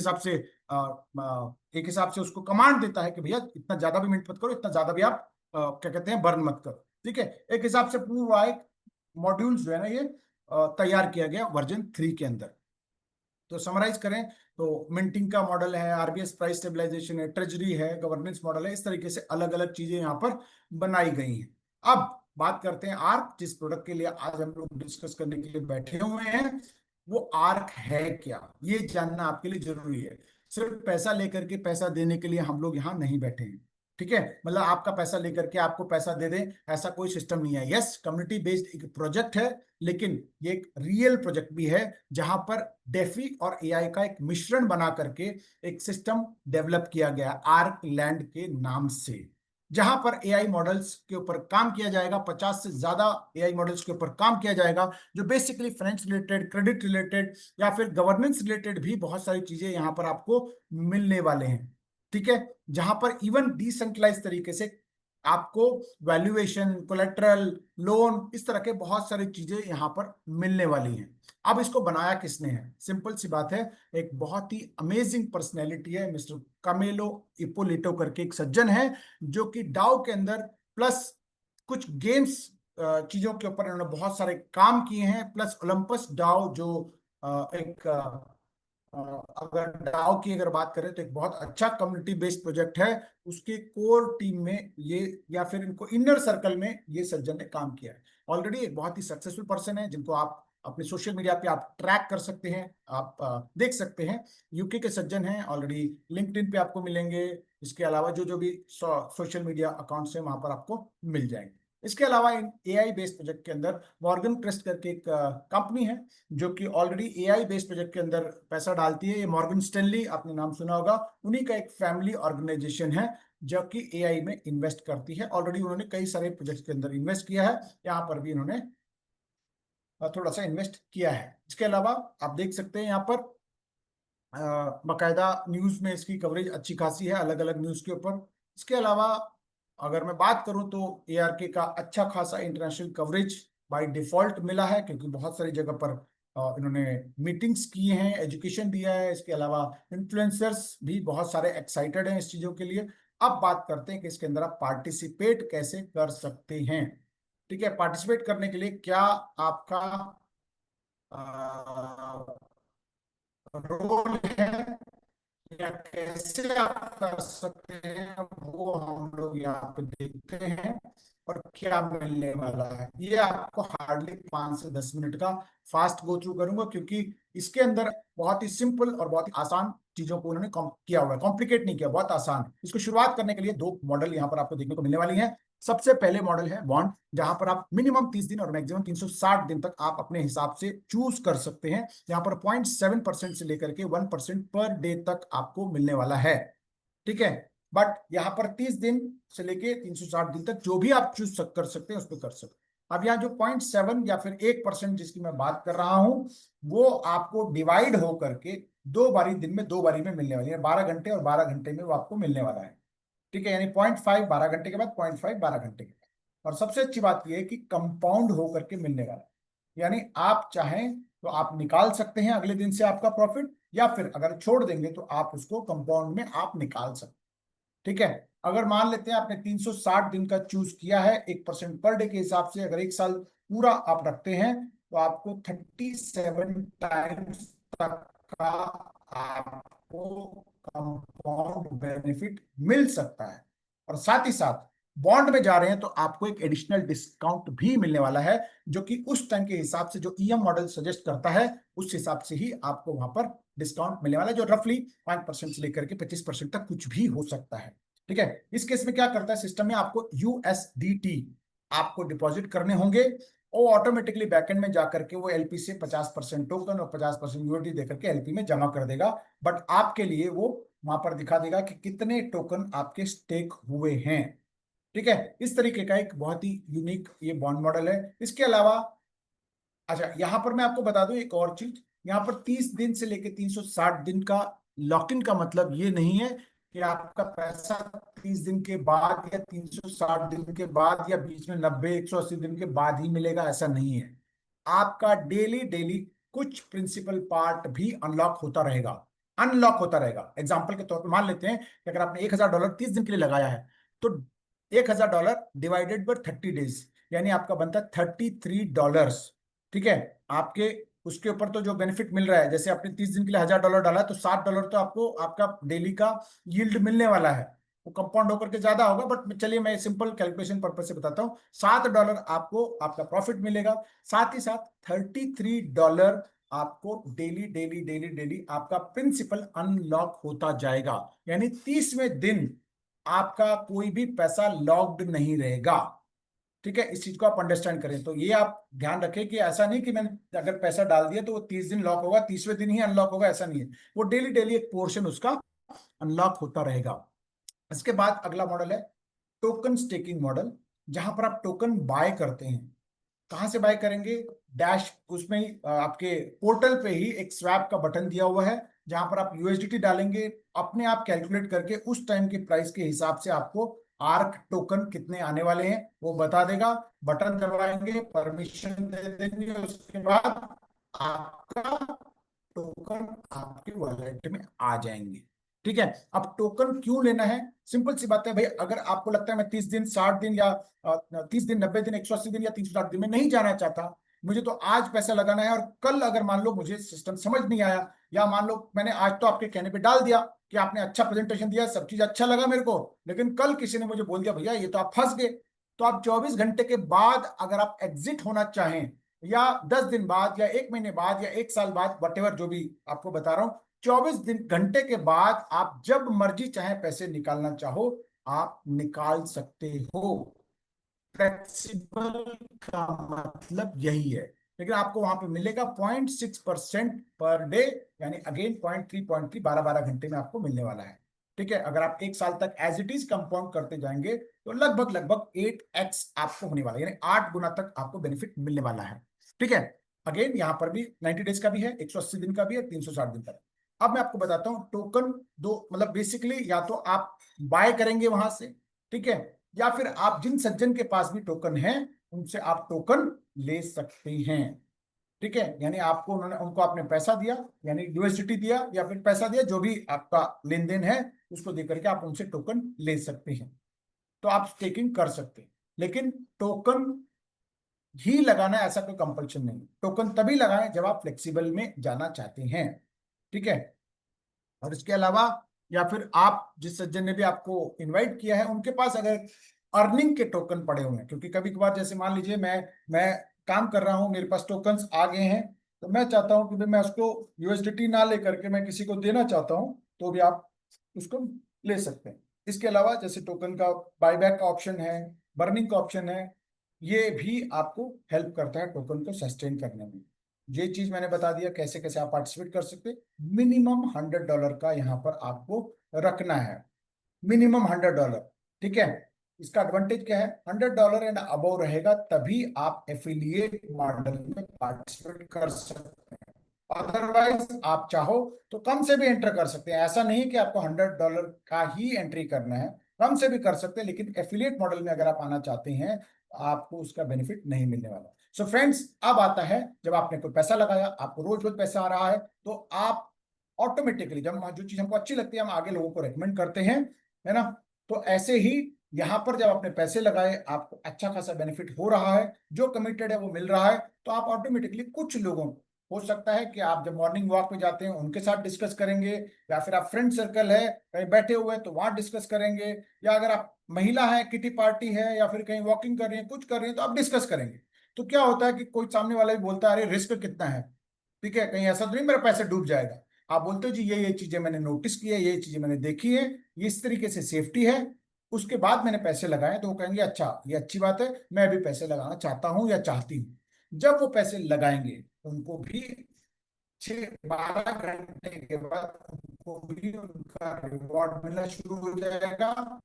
हिसाब से उसको कमांड देता है कि भैया इतना ज्यादा भी मिंट मत करो, इतना ज्यादा भी आप क्या कहते हैं बर्न मत करो। ठीक है, एक हिसाब से पूरा एक मॉड्यूल जो है ना ये तैयार किया गया वर्जन 3 के अंदर। तो समराइज करें तो मिंटिंग का मॉडल है, आरबीएस प्राइस स्टेबलाइजेशन है, ट्रेजरी है, गवर्नेंस मॉडल है, इस तरीके से अलग अलग चीजें यहाँ पर बनाई गई हैं। अब बात करते हैं आर्क, जिस प्रोडक्ट के लिए आज हम लोग डिस्कस करने के लिए बैठे हुए हैं। वो आर्क है क्या, ये जानना आपके लिए जरूरी है। सिर्फ पैसा लेकर के पैसा देने के लिए हम लोग यहाँ नहीं बैठे हैं। ठीक है, मतलब आपका पैसा लेकर के आपको पैसा दे दे, ऐसा कोई सिस्टम नहीं है। यस, कम्युनिटी बेस्ड एक प्रोजेक्ट है, लेकिन ये एक रियल प्रोजेक्ट भी है, जहां पर डेफी और एआई का एक मिश्रण बना करके एक सिस्टम डेवलप किया गया आर्क लैंड के नाम से, जहां पर एआई मॉडल्स के ऊपर काम किया जाएगा। 50 से ज्यादा एआई मॉडल्स के ऊपर काम किया जाएगा, जो basically finance related, credit related या फिर गवर्नेंस रिलेटेड भी बहुत सारी चीजें यहां पर आपको मिलने वाले हैं। ठीक है, जहां पर इवन डिसेंट्रलाइज तरीके से आपको वैल्यूएशन, कोलेट्रल, लोन, इस तरह के बहुत सारी चीजें यहां पर मिलने वाली हैं। अब इसको बनाया किसने है? सिंपल सी बात है, एक बहुत ही अमेजिंग पर्सनैलिटी है, मिस्टर कामेलो इपोलिटो करके एक सज्जन है, जो कि डाउ के अंदर प्लस कुछ गेम्स चीजों के ऊपर इन्होंने बहुत सारे काम किए हैं, प्लस ओलंपस डाउ जो एक अगर डाउ की अगर बात करें तो एक बहुत अच्छा कम्युनिटी बेस्ड प्रोजेक्ट है। उसके कोर टीम में ये या फिर इनको इनर सर्कल में ये सज्जन ने काम किया है। ऑलरेडी एक बहुत ही सक्सेसफुल पर्सन है, जिनको आप अपने सोशल मीडिया पे आप ट्रैक कर सकते हैं, आप देख सकते हैं। यूके के सज्जन हैं, ऑलरेडी लिंक्डइन पे आपको मिलेंगे। इसके अलावा जो जो भी सोशल मीडिया अकाउंट्स हैं वहां पर आपको मिल जाएंगे। इसके अलावा इन एआई बेस्ड प्रोजेक्ट के अंदर मॉर्गन क्रेस्ट करके एक कंपनी है, जो कि ऑलरेडी एआई बेस्ड प्रोजेक्ट के अंदर पैसा डालती है। ये मॉर्गन स्टैनली, आपने नाम सुना होगा, उन्हीं का एक फैमिली ऑर्गेनाइजेशन है जो कि एआई में इन्वेस्ट करती है। ऑलरेडी उन्होंने कई सारे प्रोजेक्ट्स के अंदर इन्वेस्ट किया है, यहाँ पर भी इन्होंने थोड़ा सा इन्वेस्ट किया है। इसके अलावा आप देख सकते हैं यहाँ पर बाकायदा न्यूज में इसकी कवरेज अच्छी खासी है, अलग अलग न्यूज के ऊपर। इसके अलावा अगर मैं बात करूं तो एआरके का अच्छा खासा इंटरनेशनल कवरेज बाय डिफॉल्ट मिला है, क्योंकि बहुत सारी जगह पर इन्होंने मीटिंग्स किए हैं, एजुकेशन दिया है। इसके अलावा इन्फ्लुएंसर्स भी बहुत सारे एक्साइटेड हैं इस चीजों के लिए। अब बात करते हैं कि इसके अंदर आप पार्टिसिपेट कैसे कर सकते हैं। ठीक है, पार्टिसिपेट करने के लिए क्या आपका रोल है या कैसे आप कर सकते हैं, वो हम लोग यहाँ पे देखते हैं। और क्या मिलने वाला है, ये आपको हार्डली 5 से 10 मिनट का फास्ट गो थ्रू करूंगा, क्योंकि इसके अंदर बहुत ही सिंपल और बहुत ही आसान चीजों को उन्होंने किया हुआ है, कॉम्प्लिकेट नहीं किया, बहुत आसान। इसको शुरुआत करने के लिए 2 मॉडल यहाँ पर आपको देखने को मिलने वाली है। सबसे पहले मॉडल है बॉन्ड, जहां पर आप मिनिमम 30 दिन और मैक्सिमम 360 दिन तक आप अपने हिसाब से चूज कर सकते हैं। यहाँ पर 0.7% से लेकर के 1% पर डे तक आपको मिलने वाला है। ठीक है, बट यहाँ पर 30 दिन से लेके 360 दिन तक जो भी आप चूज कर सकते हैं उस पर कर सकते हैं। अब यहाँ जो 0.7 या फिर 1% जिसकी मैं बात कर रहा हूं, वो आपको डिवाइड हो करके 2 बारी, दिन में 2 बारी में मिलने वाली है, 12 घंटे और 12 घंटे में वो आपको मिलने वाला है। ठीक है, यानी 0.5 12 घंटे के बाद, 0.5 12 घंटे के बाद। और सबसे अच्छी बात यह है कि कंपाउंड होकर के मिलने वाला है, यानी आप चाहें तो आप निकाल सकते हैं अगले दिन से आपका प्रॉफिट, या फिर अगर छोड़ देंगे तो आप उसको कंपाउंड में आप निकाल सकते हैं। ठीक है, अगर मान लेते हैं आपने 360 दिन का चूज किया है, 1% पर डे के हिसाब से, अगर 1 साल पूरा आप रखते हैं तो आपको 37 टाइम्स तक का आपको कंपाउंड बेनिफिट मिल सकता है। और साथ ही साथ बॉन्ड में जा रहे हैं तो आपको एक एडिशनल डिस्काउंट भी मिलने वाला है, जो कि उस टाइम के हिसाब से जो ईएम मॉडल सजेस्ट करता है उस हिसाब से ही आपको वहां पर डिस्काउंट मिलने वाला है, जो रफली 5% से लेकर के 25% तक कुछ भी हो सकता है। ठीक है, इस केस में क्या करता है सिस्टम में, आपको यूएसडीटी आपको डिपॉजिट करने होंगे, और ऑटोमेटिकली बैकएंड में जाकर के वो एलपी से 50% टोकन और 50% यूएसडी देकर के एलपी में जमा कर देगा। बट आपके लिए वो वहां पर दिखा देगा कि कितने टोकन आपके स्टेक हुए हैं। ठीक है, इस तरीके का एक बहुत ही यूनिक ये बॉन्ड मॉडल है। इसके अलावा अच्छा, यहां पर मैं आपको बता दूं एक और चीज, यहां पर 30 दिन से लेकर 360 दिन का लॉक इन का मतलब ये नहीं है कि आपका पैसा 330 दिन के बाद या 360 दिन के बाद या बीच में 90 180 दिन के बाद ही मिलेगा, ऐसा नहीं है। आपका डेली डेली कुछ प्रिंसिपल पार्ट भी अनलॉक होता रहेगा, अनलॉक होता रहेगा। एग्जाम्पल के तौर पर मान लेते हैं कि अगर आपने $1000 30 दिन के लिए लगाया है, तो $1000 डिवाइडेड बाय 30 डेज, यानी आपका बनता है $33। ठीक है, आपके उसके ऊपर तो जो बेनिफिट मिल रहा है, जैसे आपने 30 दिन के लिए $1000 डाला, तो $7 तो आपको आपका डेली का यील्ड मिलने वाला है। वो कंपाउंड होकर के ज्यादा होगा, बट चलिए मैं सिंपल कैलकुलेशन पर्पज से बताता हूँ। $7 आपको आपका प्रॉफिट मिलेगा, साथ ही साथ $33 आपको डेली डेली डेली डेली आपका प्रिंसिपल अनलॉक होता जाएगा। यानी 30वें दिन आपका कोई भी पैसा लॉक्ड नहीं रहेगा। ठीक है, इस चीज को आप अंडरस्टैंड करें। तो ये आप ध्यान रखें कि ऐसा नहीं कि मैंने अगर पैसा डाल दिया तो वो 30 दिन लॉक होगा, 30वें दिन ही अनलॉक होगा, ऐसा नहीं है। वो डेली डेली एक पोर्शन उसका अनलॉक होता रहेगा। इसके बाद अगला मॉडल है टोकन स्टेकिंग मॉडल, जहां पर आप टोकन बाय करते हैं। कहां से बाय करेंगे? डैश उसमें ही आपके पोर्टल पे ही एक स्वैप का बटन दिया हुआ है, जहां पर आप यूएसडीटी डालेंगे, अपने आप कैलकुलेट करके उस टाइम के प्राइस के हिसाब से आपको आर्क टोकन कितने आने वाले हैं वो बता देगा। बटन दबाएंगे, परमिशन दे देंगे, उसके बाद आपका टोकन आपके वॉलेट में आ जाएंगे। ठीक है, अब टोकन क्यों लेना है? सिंपल सी बात है भाई, अगर आपको लगता है मैं 30 दिन 60 दिन या 30 दिन 90 दिन 180 दिन या 360 दिन में नहीं जाना चाहता, मुझे तो आज पैसा लगाना है, और कल अगर मान लो मुझे सिस्टम समझ नहीं आया, या मान लो मैंने आज तो आपके कहने पे डाल दिया कि आपने अच्छा प्रेजेंटेशन दिया, सब चीज अच्छा लगा मेरे को, लेकिन कल किसी ने मुझे बोल दिया भैया ये तो आप फंस गए, तो आप 24 घंटे के बाद अगर आप एग्जिट होना चाहें, या 10 दिन बाद या 1 महीने बाद या 1 साल बाद, वट जो भी आपको बता रहा हूं, 24 घंटे के बाद आप जब मर्जी चाहे पैसे निकालना चाहो आप निकाल सकते हो। फ्लेक्सिबल का मतलब यही है। लेकिन आपको वहां पे मिलेगा 0.6% पर डे, यानी अगेन 0.3 12 घंटे में आपको मिलने वाला है। ठीक है, अगर आप 1 साल तक एज इट इज कंपाउंड करते जाएंगे तो लगभग लगभग 8x आपको होने वाला है, यानी 8 गुना तक आपको बेनिफिट मिलने वाला है। ठीक है, अगेन यहां पर भी 90 डेज का भी है, 180 दिन का भी है, 360 दिन का भी। अब मैं आपको बताता हूं टोकन दो, मतलब बेसिकली या तो आप बाय करेंगे वहां से, ठीक है, या फिर आप जिन सज्जन के पास भी टोकन है उनसे आप टोकन ले सकते हैं। ठीक है, यानी आपको उन्होंने उनको आपने पैसा दिया, यानी यूएसडीटी दिया या फिर पैसा दिया, जो भी आपका लेन देन है उसको दे करके आप उनसे टोकन ले सकते हैं। तो आप स्टेकिंग कर सकते हैं, लेकिन टोकन ही लगाना ऐसा कोई कंपल्शन नहीं। टोकन तभी लगाएं जब आप फ्लेक्सिबल में जाना चाहते हैं। ठीक है, और इसके अलावा या फिर आप जिस सज्जन ने भी आपको इनवाइट किया है उनके पास अगर अर्निंग के टोकन पड़े हुए हैं, क्योंकि कभी कभार जैसे मान लीजिए मैं काम कर रहा हूं, मेरे पास टोकन्स आ गए हैं, तो मैं चाहता हूं कि भाई मैं उसको यूएसडीटी ना लेकर के मैं किसी को देना चाहता हूं, तो भी आप उसको ले सकते हैं। इसके अलावा जैसे टोकन का बायबैक का ऑप्शन है, बर्निंग का ऑप्शन है, ये भी आपको हेल्प करता है टोकन को सस्टेन करने में। ये चीज मैंने बता दिया कैसे कैसे आप पार्टिसिपेट कर सकते। मिनिमम $100 का यहाँ पर आपको रखना है, मिनिमम $100। ठीक है, इसका एडवांटेज क्या है? $100 एंड अबव रहेगा तभी आप एफिलिएट मॉडल में पार्टिसिपेट कर सकते हैं। अदरवाइज आप चाहो तो कम से भी एंटर कर सकते हैं, ऐसा नहीं कि आपको $100 का ही एंट्री करना है, कम से भी कर सकते हैं, लेकिन एफिलिएट मॉडल में अगर आप आना चाहते हैं आपको उसका बेनिफिट नहीं मिलने वाला। सो फ्रेंड्स, अब आता है जब आपने कोई पैसा लगाया, आपको रोज रोज पैसा आ रहा है, तो आप ऑटोमेटिकली जब जो चीज हमको अच्छी लगती है हम आगे लोगों को रेकमेंड करते हैं, है ना? तो ऐसे ही यहां पर जब आपने पैसे लगाए आपको अच्छा खासा बेनिफिट हो रहा है, जो कमिटेड है वो मिल रहा है, तो आप ऑटोमेटिकली कुछ लोगों को, हो सकता है कि आप जब मॉर्निंग वॉक पे जाते हैं उनके साथ डिस्कस करेंगे, या फिर आप फ्रेंड सर्कल है कहीं बैठे हुए हैं तो वहां डिस्कस करेंगे, या अगर आप महिला है किटी पार्टी है या फिर कहीं वॉकिंग कर रही है कुछ कर रही है तो आप डिस्कस करेंगे। तो क्या होता है कि कोई सामने वाला भी बोलता है अरे रिस्क कितना है, ठीक है, कहीं ऐसा तो नहीं मेरा पैसा डूब जाएगा। आप बोलते हो जी ये चीजें मैंने नोटिस की है, ये चीजें मैंने देखी है, ये इस तरीके से सेफ्टी है, उसके बाद मैंने पैसे लगाए, तो वो कहेंगे अच्छा ये अच्छी बात है, मैं भी पैसे लगाना चाहता हूं या चाहती हूँ। जब वो पैसे लगाएंगे उनको भी 6 12 घंटे के बाद उनको भी उनका रिवॉर्ड मिलना शुरू हो जाएगा।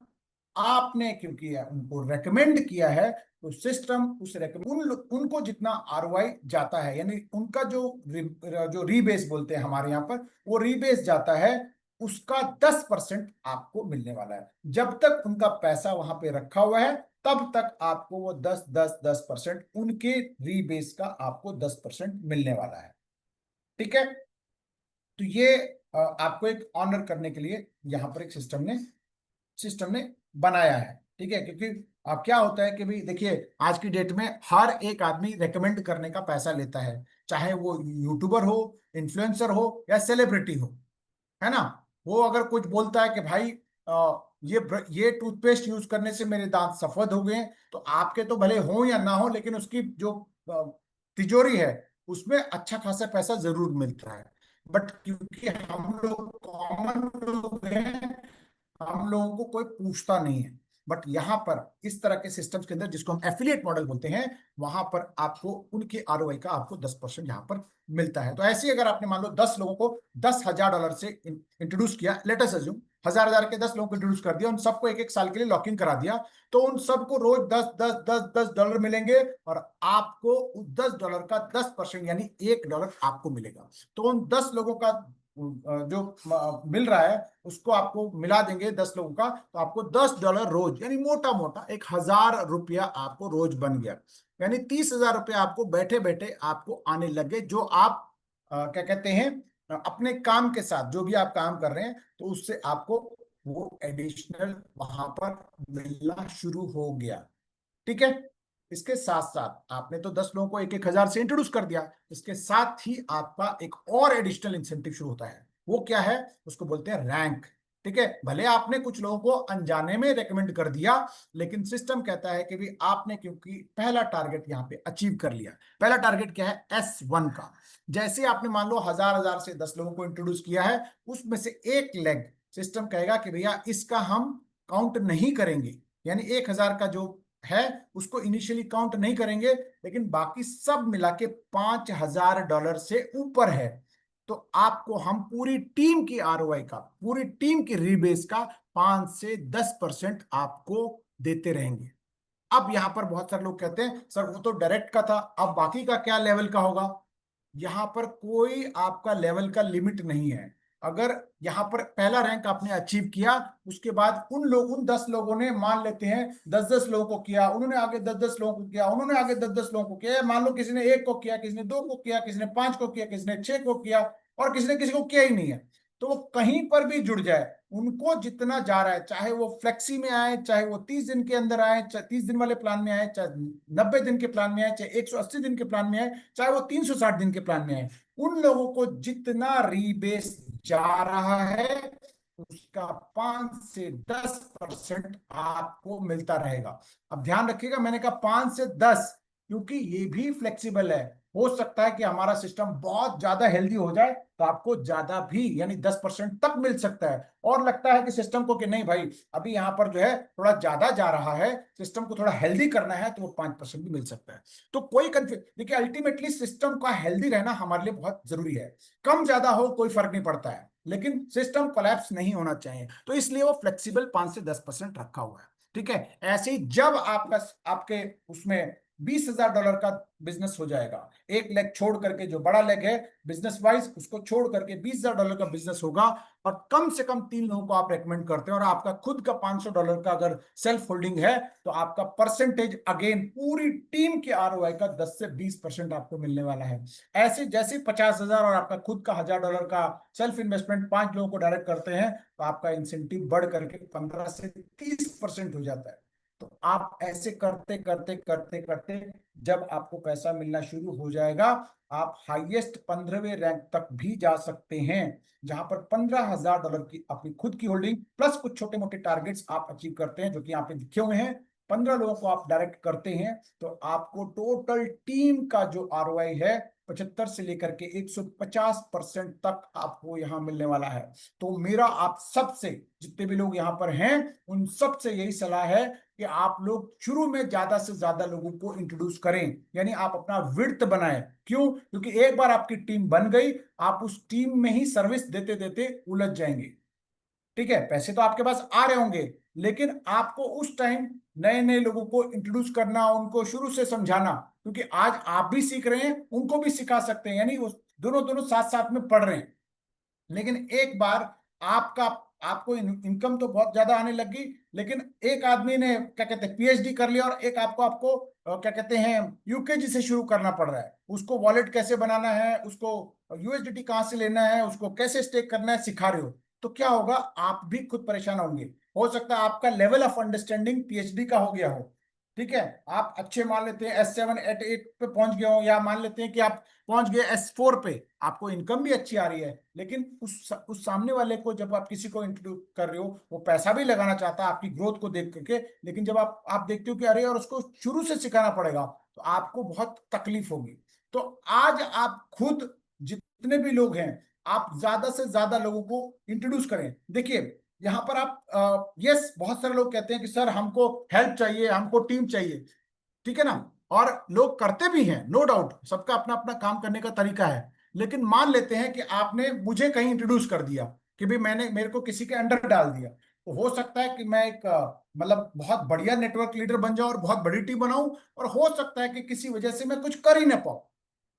आपने क्योंकि उनको रेकमेंड किया है, तो सिस्टम उस उनको जितना आरओआई जाता है, यानी उनका जो रीबेस बोलते हैं हमारे यहाँ पर, वो रीबेस जाता है उसका 10% आपको मिलने वाला है। जब तक उनका पैसा वहां पे रखा हुआ है तब तक आपको वो 10 10 10% उनके रीबेस का आपको 10% मिलने वाला है। ठीक है, तो ये आपको एक ऑनर करने के लिए यहाँ पर एक सिस्टम ने बनाया है। ठीक है, क्योंकि अब क्या होता है कि भाई देखिए, आज की डेट में हर एक आदमी रेकमेंड करने का पैसा लेता है, चाहे वो यूट्यूबर हो, इन्फ्लुएंसर हो या सेलिब्रिटी हो, है ना। वो अगर कुछ बोलता है कि भाई ये टूथपेस्ट यूज करने से मेरे दांत सफेद हो गए हैं, तो आपके तो भले हो या ना हो, लेकिन उसकी जो तिजोरी है उसमें अच्छा खासा पैसा जरूर मिलता है। बट क्योंकि हम लोग कॉमन लोग हैं, हम लोगों को कोई पूछता नहीं है। बट यहाँ पर इस तरह के सिस्टम्स के अंदर, जिसको हम एफिलिएट मॉडल बोलते हैं, वहां पर आपको उनके आरओआई का आपको 10% यहाँ पर मिलता है। तो ऐसे ही अगर आपने मान लो 10 लोगों को $10,000 से इंट्रोड्यूस किया, लेट अस अज्यूम हजार हजार के 10 लोगों को इंट्रोड्यूस कर दिया, उन सबको एक एक साल के लिए लॉकिंग करा दिया, तो उन सबको रोज 10 10 10 10 डॉलर मिलेंगे, और आपको उस $10 का 10% यानी $1 आपको मिलेगा। तो उन 10 लोगों का जो मिल रहा है उसको आपको मिला देंगे 10 लोगों का, तो आपको $10 रोज, यानी मोटा मोटा $1,000 आपको रोज बन गया। यानी $30,000 आपको बैठे बैठे आपको आने लगे, जो आप क्या कहते हैं, अपने काम के साथ जो भी आप काम कर रहे हैं, तो उससे आपको वो एडिशनल वहां पर मिलना शुरू हो गया। ठीक है, इसके साथ साथ आपने तो 10 लोगों को 1 1 हजार से इंट्रोड्यूस कर दिया, इसके साथ ही आपका एक और एडिशनल इंसेंटिव शुरू होता है। वो क्या है, उसको बोलते हैं रैंक। ठीक है, भले आपने कुछ लोगों को अनजाने में रेकमेंड कर दिया, लेकिन सिस्टम कहता है कि भी आपने क्योंकि पहला टारगेट यहाँ पे अचीव कर लिया। पहला टारगेट क्या है, S1 का। जैसे आपने मान लो हजार हजार से 10 लोगों को इंट्रोड्यूस किया है, उसमें से एक लेग सिस्टम कहेगा कि भैया इसका हम काउंट नहीं करेंगे, यानी 1,000 का जो है उसको इनिशियली काउंट नहीं करेंगे, लेकिन बाकी सब मिला के $5,000 से ऊपर है, तो आपको हम पूरी टीम की आरओआई का, पूरी टीम की रीबेस का 5 से 10% आपको देते रहेंगे। अब यहां पर बहुत सारे लोग कहते हैं सर वो तो डायरेक्ट का था, अब बाकी का क्या लेवल का होगा। यहां पर कोई आपका लेवल का लिमिट नहीं है। अगर यहां पर पहला रैंक आपने अचीव किया, उसके बाद उन 10 लोगों ने, मान लेते हैं 10 10 लोगों को किया, उन्होंने आगे 10 10 लोगों को किया, उन्होंने आगे 10 10 लोगों को किया, मान लो किसी ने 1 को किया, किसी ने 2 को किया, किसी ने 5 को किया, किसी ने 6 को किया, और किसी ने किसी को किया ही नहीं है, तो वो कहीं पर भी जुड़ जाए, उनको जितना जा रहा है, चाहे वो फ्लेक्सी में आए, चाहे वो 30 दिन के अंदर आए, चाहे 30 दिन वाले प्लान में आए, चाहे 90 दिन के प्लान में आए, चाहे 180 दिन के प्लान में आए, चाहे वो 360 दिन के प्लान में आए, उन लोगों को जितना रीबेस जा रहा है उसका 5 से 10% आपको मिलता रहेगा। अब ध्यान रखिएगा, मैंने कहा 5 से 10, क्योंकि ये भी फ्लेक्सिबल है। हो सकता है कि हमारा सिस्टम बहुत ज्यादा हेल्दी हो जाए तो आपको ज्यादा भी, यानी 10% तक मिल सकता है। और लगता है कि सिस्टम को कि नहीं भाई, अभी यहाँ पर जो है थोड़ा ज्यादा जा रहा है, सिस्टम को थोड़ा हेल्दी करना है, तो वो 5% भी मिल सकता है। तो कोई कंफ्यूज, देखिए अल्टीमेटली सिस्टम का हेल्दी रहना हमारे लिए बहुत जरूरी है। कम ज्यादा हो कोई फर्क नहीं पड़ता है, लेकिन सिस्टम कोलैप्स नहीं होना चाहिए, तो इसलिए वो फ्लेक्सिबल 5 से 10% रखा हुआ है। ठीक है, ऐसे ही जब आपका आपके उसमें $20,000 का बिजनेस हो जाएगा, एक लेग छोड़ करके, जो बड़ा लेग है बिजनेस वाइज, उसको छोड़ करके $20,000 का बिजनेस होगा, और कम से कम 3 लोगों को आप रेकमेंड करते हैं, और आपका खुद का $500 का अगर सेल्फ होल्डिंग है, तो आपका परसेंटेज अगेन पूरी टीम के आरओआई का 10 से 20% आपको मिलने वाला है। ऐसे जैसे 50,000 और आपका खुद का $1,000 का सेल्फ इन्वेस्टमेंट 5 लोगों को डायरेक्ट करते हैं, तो आपका इंसेंटिव बढ़ करके 15 से 30% हो जाता है। तो आप ऐसे करते करते करते करते जब आपको पैसा मिलना शुरू हो जाएगा, आप हाईएस्ट 15वें रैंक तक भी जा सकते हैं, जहां पर $15,000 की अपनी खुद की होल्डिंग प्लस कुछ छोटे मोटे टारगेट्स आप अचीव करते हैं, जो कि यहाँ पे लिखे हुए हैं। 15 लोगों को आप डायरेक्ट करते हैं, तो आपको टोटल टीम का जो आरओआई है 75 से लेकर के 150% तक आपको यहां मिलने वाला है। तो मेरा आप सबसे, जितने भी लोग यहां पर हैं, उन सबसे यही सलाह है कि आप लोग शुरू में ज्यादा से ज्यादा लोगों को इंट्रोड्यूस करें, यानी आप अपना विड्थ बनाएं। क्यों? क्योंकि एक बार आपकी टीम बन गई, आप उस टीम में ही सर्विस देते देते उलझ जाएंगे। ठीक है, पैसे तो आपके पास आ रहे होंगे, लेकिन आपको उस टाइम नए नए लोगों को इंट्रोड्यूस करना, उनको शुरू से समझाना, क्योंकि आज आप भी सीख रहे हैं, उनको भी सिखा सकते हैं, यानी वो दोनों दोनों साथ साथ में पढ़ रहे हैं। लेकिन एक बार आपका आपको इनकम तो बहुत ज्यादा आने लगी, लेकिन एक आदमी ने क्या कहते हैं पीएचडी कर लिया और एक आपको आपको क्या कहते हैं यूकेजी से शुरू करना पड़ रहा है, उसको वॉलेट कैसे बनाना है, उसको यूएसडीटी कहाँ से लेना है, उसको कैसे स्टेक करना है सिखा रहे हो, तो क्या होगा, आप भी खुद परेशान होंगे। हो सकता है आपका लेवल ऑफ अंडरस्टैंडिंग पीएचडी का हो गया हो, ठीक है, आप अच्छे मान लेते हैं S7 S8 पे पहुंच गए हो, या मान लेते हैं कि आप पहुंच गए S4 पे, आपको इनकम भी अच्छी आ रही है, लेकिन उस सामने वाले को जब आप किसी को इंट्रोड्यूस कर रहे हो, वो पैसा भी लगाना चाहता है आपकी ग्रोथ को देख करके, लेकिन जब आप देखते हो कि अरे और उसको शुरू से सिखाना पड़ेगा, तो आपको बहुत तकलीफ होगी। तो आज आप खुद जितने भी लोग हैं, आप ज्यादा से ज्यादा लोगों को इंट्रोड्यूस करें। देखिए यहाँ पर आप यस, बहुत सारे लोग कहते हैं कि सर हमको हेल्प चाहिए, हमको टीम चाहिए, ठीक है ना, और लोग करते भी हैं, नो डाउट, सबका अपना अपना काम करने का तरीका है। लेकिन मान लेते हैं कि आपने मुझे कहीं इंट्रोड्यूस कर दिया, कि भाई मैंने मेरे को किसी के अंडर डाल दिया, तो हो सकता है कि मैं एक मतलब बहुत बढ़िया नेटवर्क लीडर बन जाऊं और बहुत बड़ी टीम बनाऊं, और हो सकता है कि किसी वजह से मैं कुछ कर ही ना पाऊं।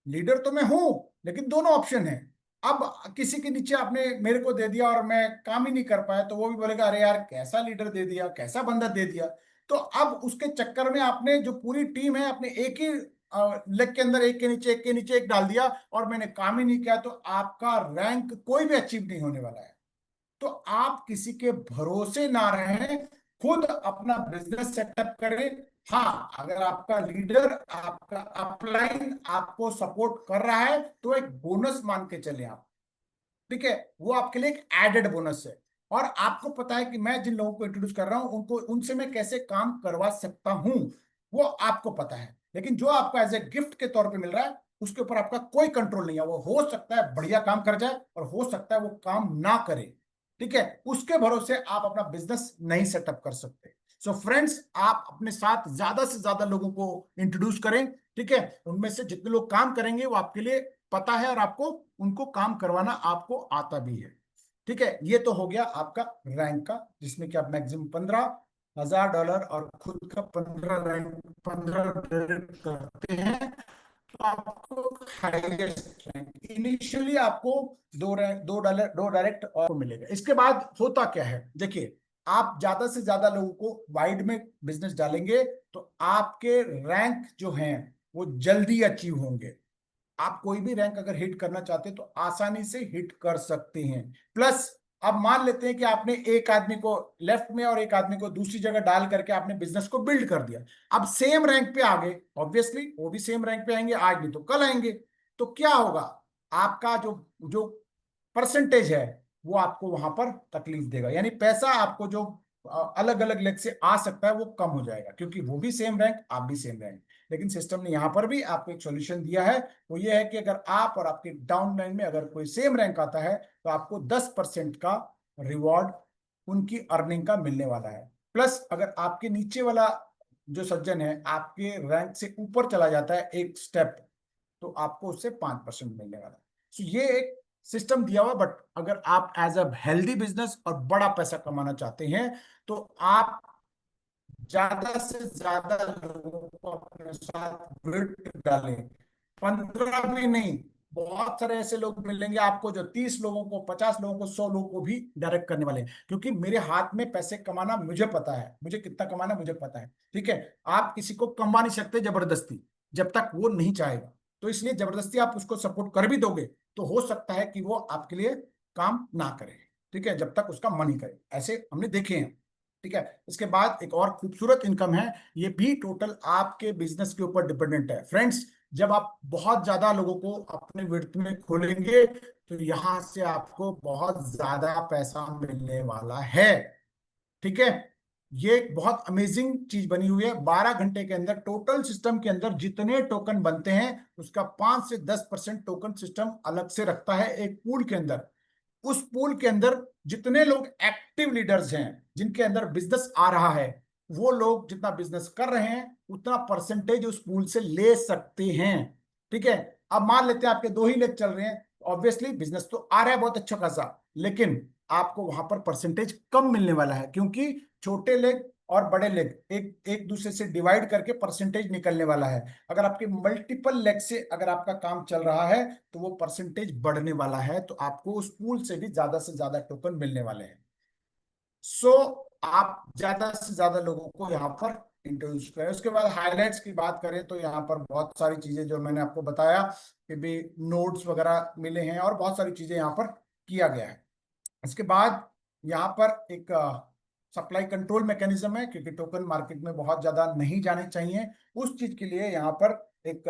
लीडर तो मैं हूं, लेकिन दोनों ऑप्शन है। अब किसी के नीचे आपने मेरे को दे दिया और मैं काम ही नहीं कर पाया, तो वो भी बोलेगा अरे यार कैसा लीडर दे दिया, कैसा बंदा दे दिया। तो अब उसके चक्कर में आपने जो पूरी टीम है अपने एक ही लेग के अंदर, एक के नीचे एक के नीचे एक डाल दिया, और मैंने काम ही नहीं किया, तो आपका रैंक कोई भी अचीव नहीं होने वाला है। तो आप किसी के भरोसे ना रहें, खुद अपना बिजनेस सेटअप करें। हाँ, अगर आपका लीडर, आपका अपलाइन आपको सपोर्ट कर रहा है, तो एक बोनस मान के चले आप, ठीक है, वो आपके लिए एक एडेड बोनस है। और आपको पता है कि मैं जिन लोगों को इंट्रोड्यूस कर रहा हूं, उनको उनसे मैं कैसे काम करवा सकता हूं, वो आपको पता है। लेकिन जो आपको एज ए गिफ्ट के तौर पे मिल रहा है, उसके ऊपर आपका कोई कंट्रोल नहीं है। वो हो सकता है बढ़िया काम कर जाए, और हो सकता है वो काम ना करे, ठीक है, उसके भरोसे आप अपना बिजनेस नहीं सेटअप कर सकते। सो फ्रेंड्स, आप अपने साथ ज्यादा से ज्यादा लोगों को इंट्रोड्यूस करें, ठीक है, उनमें से जितने लोग काम करेंगे वो आपके लिए पता है, और आपको उनको काम करवाना आपको आता भी है, ठीक है। ये तो हो गया आपका रैंक का, जिसमें कि आप मैक्सिमम $15,000 और खुद का 15 डायरेक्ट करते हैं, तो आपको हाईएस्ट रैंक इनिशियली आपको दो डायरेक्ट और मिलेगा। इसके बाद होता क्या है, देखिए, आप ज्यादा से ज्यादा लोगों को वाइड में बिजनेस डालेंगे, तो आपके रैंक जो हैं वो जल्दी अचीव होंगे। आप कोई भी रैंक अगर हिट करना चाहते हैं तो आसानी से हिट कर सकते हैं। प्लस अब मान लेते हैं कि आपने एक आदमी को लेफ्ट में और एक आदमी को दूसरी जगह डाल करके आपने बिजनेस को बिल्ड कर दिया, अब सेम रैंक पे आ गए, ऑब्वियसली वो भी सेम रैंक पे आएंगे, आज नहीं तो कल आएंगे। तो क्या होगा, आपका जो जो परसेंटेज है वो आपको वहां पर तकलीफ देगा, यानी पैसा आपको जो अलग अलग लेग से आ सकता है वो कम हो जाएगा, क्योंकि वो भी सेम रैंक, आप भी सेम रैंक। लेकिन सिस्टम ने यहां पर भी आपको एक सॉल्यूशन दिया है, वो ये है कि अगर आप और आपके डाउन लाइन में अगर कोई सेम रैंक आता है, तो आपको 10% का रिवॉर्ड उनकी अर्निंग का मिलने वाला है। प्लस अगर आपके नीचे वाला जो सज्जन है आपके रैंक से ऊपर चला जाता है एक स्टेप, तो आपको उससे 5% मिलने वाला है। सो ये एक सिस्टम दिया हुआ, बट अगर आप एज अ हेल्दी बिजनेस और बड़ा पैसा कमाना चाहते हैं, तो आप ज्यादा से ज्यादा लोगों को अपने साथ विट डालें। 15 भी नहीं, बहुत सारे ऐसे लोग मिलेंगे आपको जो 30 लोगों को, 50 लोगों को, 100 लोगों को भी डायरेक्ट करने वाले हैं, क्योंकि मेरे हाथ में पैसे कमाना मुझे पता है, मुझे कितना कमाना मुझे पता है, ठीक है। आप किसी को कमा नहीं सकते जबरदस्ती, जब तक वो नहीं चाहेगा। तो इसलिए जबरदस्ती आप उसको सपोर्ट कर भी दोगे, तो हो सकता है कि वो आपके लिए काम ना करे, ठीक है, जब तक उसका मन ही करे, ऐसे हमने देखे हैं, ठीक है। इसके बाद एक और खूबसूरत इनकम है, ये भी टोटल आपके बिजनेस के ऊपर डिपेंडेंट है फ्रेंड्स। जब आप बहुत ज्यादा लोगों को अपने विर्त में खोलेंगे, तो यहां से आपको बहुत ज्यादा पैसा मिलने वाला है, ठीक है। ये एक बहुत अमेजिंग चीज बनी हुई है। 12 घंटे के अंदर टोटल सिस्टम के अंदर जितने टोकन बनते हैं, उसका 5 से 10% टोकन सिस्टम अलग से रखता है एक पूल के अंदर। उस पूल के अंदर जितने लोग एक्टिव लीडर्स हैं, जिनके अंदर बिजनेस आ रहा है, वो लोग जितना बिजनेस कर रहे हैं उतना परसेंटेज उस पूल से ले सकते हैं, ठीक है। अब मान लेते हैं आपके 2 ही लेग चल रहे हैं, ऑब्वियसली बिजनेस तो आ रहा है बहुत अच्छा खासा, लेकिन आपको वहां पर परसेंटेज कम मिलने वाला है, क्योंकि छोटे लेग और बड़े लेग एक एक दूसरे से डिवाइड करके परसेंटेज निकलने वाला है। अगर आपके मल्टीपल लेग से अगर आपका काम चल रहा है तो वो परसेंटेज बढ़ने वाला है, तो आपको उस पूल से भी ज्यादा से ज्यादा टोकन मिलने वाले हैं। सो आप ज्यादा से ज्यादा लोगों को यहाँ पर इंट्रोड्यूस करें। उसके बाद हाइलाइट्स की बात करें तो यहाँ पर बहुत सारी चीजें जो मैंने आपको बताया कि भी नोट्स वगैरह मिले हैं और बहुत सारी चीजें यहाँ पर किया गया है। इसके बाद यहाँ पर एक सप्लाई कंट्रोल मैकेनिज्म है, क्योंकि टोकन मार्केट में बहुत ज्यादा नहीं जाने चाहिए। उस चीज के लिए यहाँ पर एक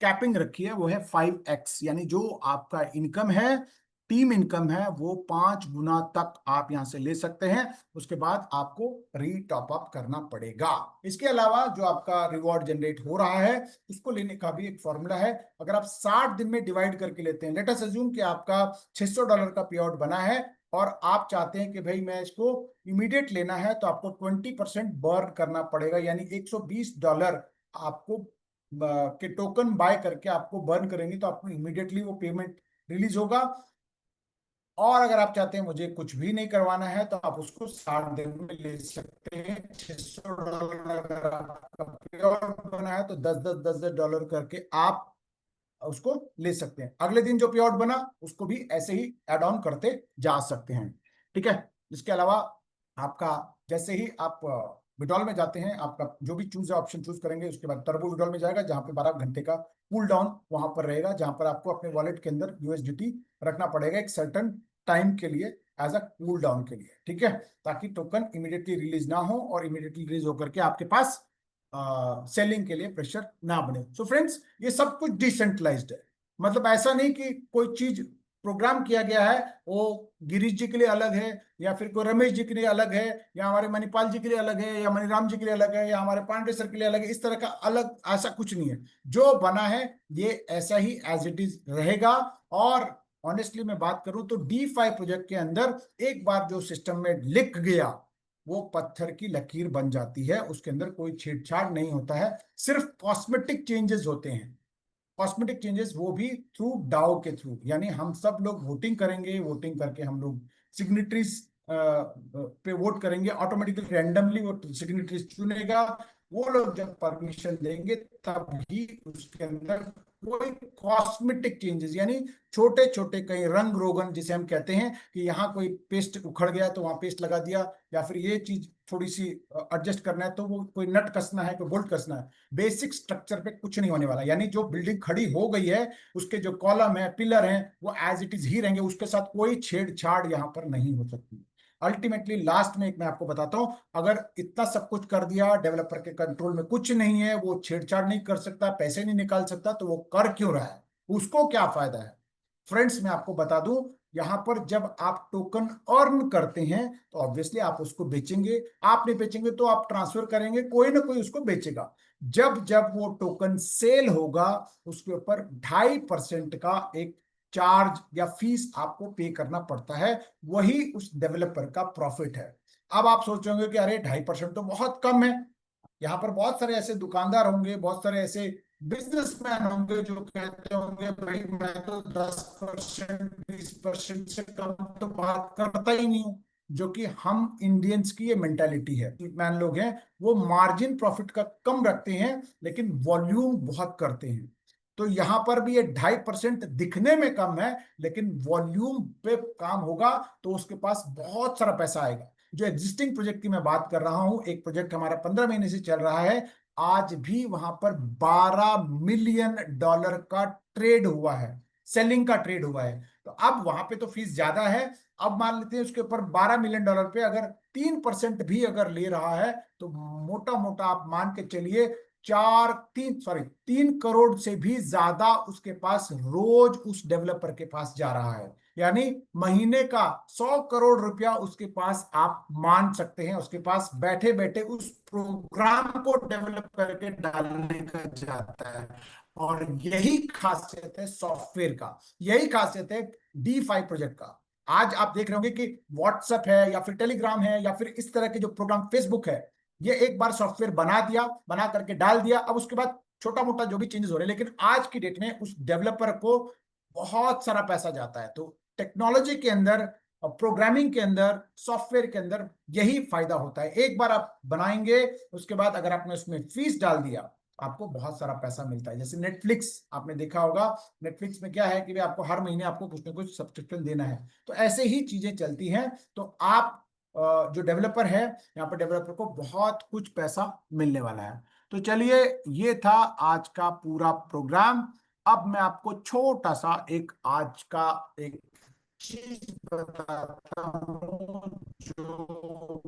कैपिंग रखी है, वो है 5x, यानी जो आपका इनकम है, टीम इनकम है, वो 5 गुना तक आप यहां से ले सकते हैं। उसके बाद आपको री टॉप अप करना पड़ेगा। इसके अलावा जो आपका रिवॉर्ड जनरेट हो रहा है उसको लेने का भी एक फॉर्मूला है। अगर आप 60 दिन में डिवाइड करके लेते हैं, लेट अस अज्यूम कि आपका $600 का पे आउट बना है और आप चाहते हैं कि भाई मैं इसको इमीडिएट लेना है, तो आपको 20% बर्न करना पड़ेगा, यानी $120 आपको के टोकन बाय करके आपको बर्न करेंगे, तो आपको इमीडिएटली वो पेमेंट रिलीज होगा। और अगर आप चाहते हैं मुझे कुछ भी नहीं करवाना है, तो आप उसको 60 दिन में ले सकते हैं। $600 अगर आपका पे आउट बना है तो 10-10 $10 करके आप उसको ले सकते हैं। अगले दिन जो पे आउट बना उसको भी ऐसे ही एड ऑन करते जा सकते हैं। ठीक है। इसके अलावा आपका जैसे ही आप विड्रॉल में जाते हैं, आपका जो भी चूज है ऑप्शन चूज करेंगे, उसके बाद टर्बो विड्रॉल में जाएगा, जहां पे 12 घंटे का कूल डाउन वहां पर रहेगा, जहां पर आपको अपने वॉलेट के अंदर यूएसडीटी रखना पड़ेगा एक सर्टन टाइम के लिए, एज अ कूल डाउन के लिए। ठीक है, ताकि टोकन इमीडिएटली रिलीज ना हो और इमीडिएटली रिलीज होकर के आपके पास सेलिंग के लिए प्रेशर ना बने। सो फ्रेंड्स, ये सब कुछ डिसेंट्रलाइज्ड है। मतलब ऐसा नहीं कि कोई चीज प्रोग्राम किया गया है वो गिरीश जी के लिए अलग है, या फिर कोई रमेश जी के लिए अलग है, या हमारे मणिपाल जी के लिए अलग है, या मणिराम जी के लिए अलग है, या हमारे पांडे सर के लिए अलग है। इस तरह का अलग ऐसा कुछ नहीं है। जो बना है ये ऐसा ही एज इट इज रहेगा। और ऑनेस्टली मैं बात करूं तो D5 प्रोजेक्ट के अंदर एक बार जो सिस्टम में लिख गया वो पत्थर की लकीर बन जाती है। उसके अंदर कोई छेड़छाड़ नहीं होता है, सिर्फ कॉस्मेटिक चेंजेस होते हैं। कॉस्मेटिक चेंजेस वो भी थ्रू डाउ के थ्रू, यानी हम सब लोग वोटिंग करेंगे, वोटिंग करके हम लोग सिग्नेटरीज पे वोट करेंगे, ऑटोमेटिकली रैंडमली वो सिग्नेटरीज चुनेगा। वो लोग जब परमिशन देंगे तब ही उसके अंदर कोई कॉस्मेटिक चेंजेस, यानी छोटे छोटे कहीं रंग रोगन जिसे हम कहते हैं कि यहाँ कोई पेस्ट उखड़ गया तो वहां पेस्ट लगा दिया, या फिर ये चीज थोड़ी सी एडजस्ट करना है तो वो कोई नट कसना है, कोई बोल्ट कसना है, बेसिक स्ट्रक्चर पे कुछ नहीं होने वाला। यानी जो बिल्डिंग खड़ी हो गई है उसके जो कॉलम है, पिलर हैं, वो एज इट इज ही रहेंगे, उसके साथ कोई छेड़छाड़ यहाँ पर नहीं हो सकती। अल्टीमेटली लास्ट में एक मैं आपको बताता हूं, अगर इतना सब कुछ कर दिया, डेवलपर के कंट्रोल में कुछ नहीं है, वो छेड़छाड़ नहीं कर सकता, पैसे नहीं निकाल सकता, तो वो कर क्यों रहा है, उसको क्या फायदा है? फ्रेंड्स मैं आपको बता दूं, यहां पर जब आप टोकन अर्न करते हैं तो ऑब्वियसली आप उसको बेचेंगे। आप नहीं बेचेंगे तो आप ट्रांसफर करेंगे, कोई ना कोई उसको बेचेगा। जब जब वो टोकन सेल होगा उसके ऊपर 2.5% का एक चार्ज या फीस आपको पे करना पड़ता है, वही उस डेवलपर का प्रॉफिट है। अब आप सोचोगे कि अरे 2.5% तो बहुत कम है। यहाँ पर बहुत सारे ऐसे दुकानदार होंगे, बहुत सारे ऐसे बिजनेसमैन होंगे जो कहते होंगे भाई मैं तो 10% 20% से कम तो बात करता ही नहीं हूँ। जो कि हम इंडियंस की ये मेंटालिटी है, मैन लोग हैं वो मार्जिन प्रॉफिट का कम रखते हैं लेकिन वॉल्यूम बहुत करते हैं। तो यहां पर भी ये 2.5% दिखने में कम है, लेकिन वॉल्यूम पे काम होगा तो उसके पास बहुत सारा पैसा आएगा। जो एग्जिस्टिंग प्रोजेक्ट की मैं बात कर रहा हूं, एक प्रोजेक्ट हमारा 15 महीने से चल रहा है, आज भी वहां पर $12 मिलियन का ट्रेड हुआ है, सेलिंग का ट्रेड हुआ है। तो अब वहां पे तो फीस ज्यादा है। अब मान लेते हैं उसके ऊपर $12 मिलियन पे अगर 3% भी अगर ले रहा है, तो मोटा मोटा आप मान के चलिए 3 करोड़ से भी ज्यादा उसके पास रोज उस डेवलपर के पास जा रहा है। यानी महीने का 100 करोड़ रुपया उसके पास आप मान सकते हैं, उसके पास बैठे बैठे उस प्रोग्राम को डेवलप करके डालने का जाता है। और यही खासियत है सॉफ्टवेयर का, यही खासियत है D5 प्रोजेक्ट का। आज आप देख रहे होंगे कि व्हाट्सएप है या फिर टेलीग्राम है या फिर इस तरह के जो प्रोग्राम, फेसबुक है, ये एक बार सॉफ्टवेयर बना दिया, बना करके डाल दिया, अब उसके बाद छोटा मोटा जो भी चेंजेस हो रहे हैं, लेकिन आज की डेट में उस डेवलपर को बहुत सारा पैसा जाता है। तो टेक्नोलॉजी के अंदर प्रोग्रामिंग के अंदर, सॉफ्टवेयर के अंदर यही फायदा होता है। एक बार आप बनाएंगे, उसके बाद अगर आपने उसमें फीस डाल दिया, आपको बहुत सारा पैसा मिलता है। जैसे नेटफ्लिक्स आपने देखा होगा, नेटफ्लिक्स में क्या है कि आपको हर महीने आपको कुछ ना कुछ सब्सक्रिप्शन देना है। तो ऐसे ही चीजें चलती हैं। तो आप जो डेवलपर है, यहाँ पर डेवलपर को बहुत कुछ पैसा मिलने वाला है। तो चलिए, ये था आज का पूरा प्रोग्राम। अब मैं आपको छोटा सा एक आज का एक चीज बताता हूं, जो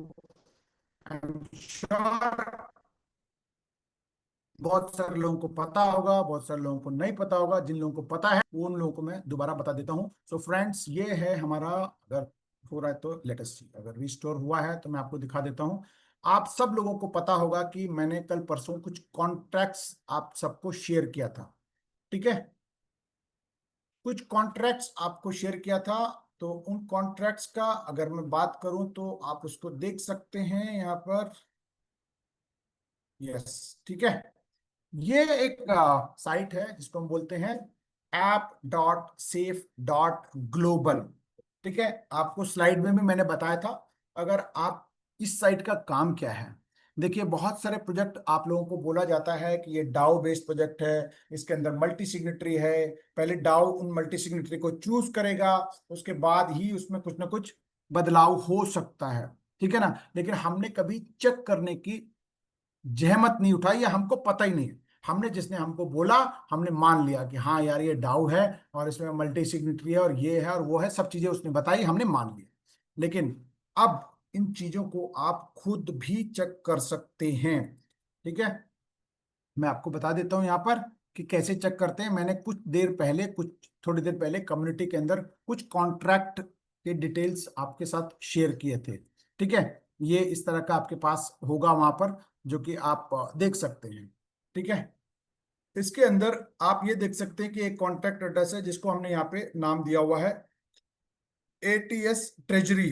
आई एम श्योर बहुत सारे लोगों को पता होगा, बहुत सारे लोगों को नहीं पता होगा। जिन लोगों को पता है उन लोगों को मैं दोबारा बता देता हूं। सो फ्रेंड्स, ये है हमारा, अगर हो रहा है तो लेट अस सी, अगर रिस्टोर हुआ है तो मैं आपको दिखा देता हूं। आप सब लोगों को पता होगा कि मैंने कल परसों कुछ कॉन्ट्रैक्ट्स आप सबको शेयर किया था, ठीक है। कुछ कॉन्ट्रैक्ट्स आपको शेयर किया था। तो उन कॉन्ट्रैक्ट्स का अगर मैं बात करूं तो आप उसको देख सकते हैं यहाँ पर। यस, ठीक है। ये एक साइट है जिसको हम बोलते हैं app.safe.global, ठीक है। आपको स्लाइड में भी मैंने बताया था। अगर आप, इस साइट का काम क्या है, देखिए बहुत सारे प्रोजेक्ट आप लोगों को बोला जाता है कि ये डाउ बेस्ड प्रोजेक्ट है, इसके अंदर मल्टी सिग्नेटरी है। पहले डाउ उन मल्टी सिग्नेटरी को चूज करेगा, उसके बाद ही उसमें कुछ ना कुछ बदलाव हो सकता है, ठीक है ना। लेकिन हमने कभी चेक करने की जहमत नहीं उठाई, या हमको पता ही नहीं है। हमने, जिसने हमको बोला, हमने मान लिया कि हाँ यार ये डाउ है और इसमें मल्टी सिग्नेटरी है और ये है और वो है, सब चीजें उसने बताई, हमने मान लिया। लेकिन अब इन चीजों को आप खुद भी चेक कर सकते हैं, ठीक है। मैं आपको बता देता हूं यहाँ पर कि कैसे चेक करते हैं। मैंने कुछ थोड़ी देर पहले कम्युनिटी के अंदर कुछ कॉन्ट्रैक्ट के डिटेल्स आपके साथ शेयर किए थे, ठीक है। ये इस तरह का आपके पास होगा वहां पर, जो कि आप देख सकते हैं, ठीक है। इसके अंदर आप ये देख सकते हैं कि एक कॉन्ट्रैक्ट एड्रेस है जिसको हमने यहाँ पे नाम दिया हुआ है ATS ट्रेजरी,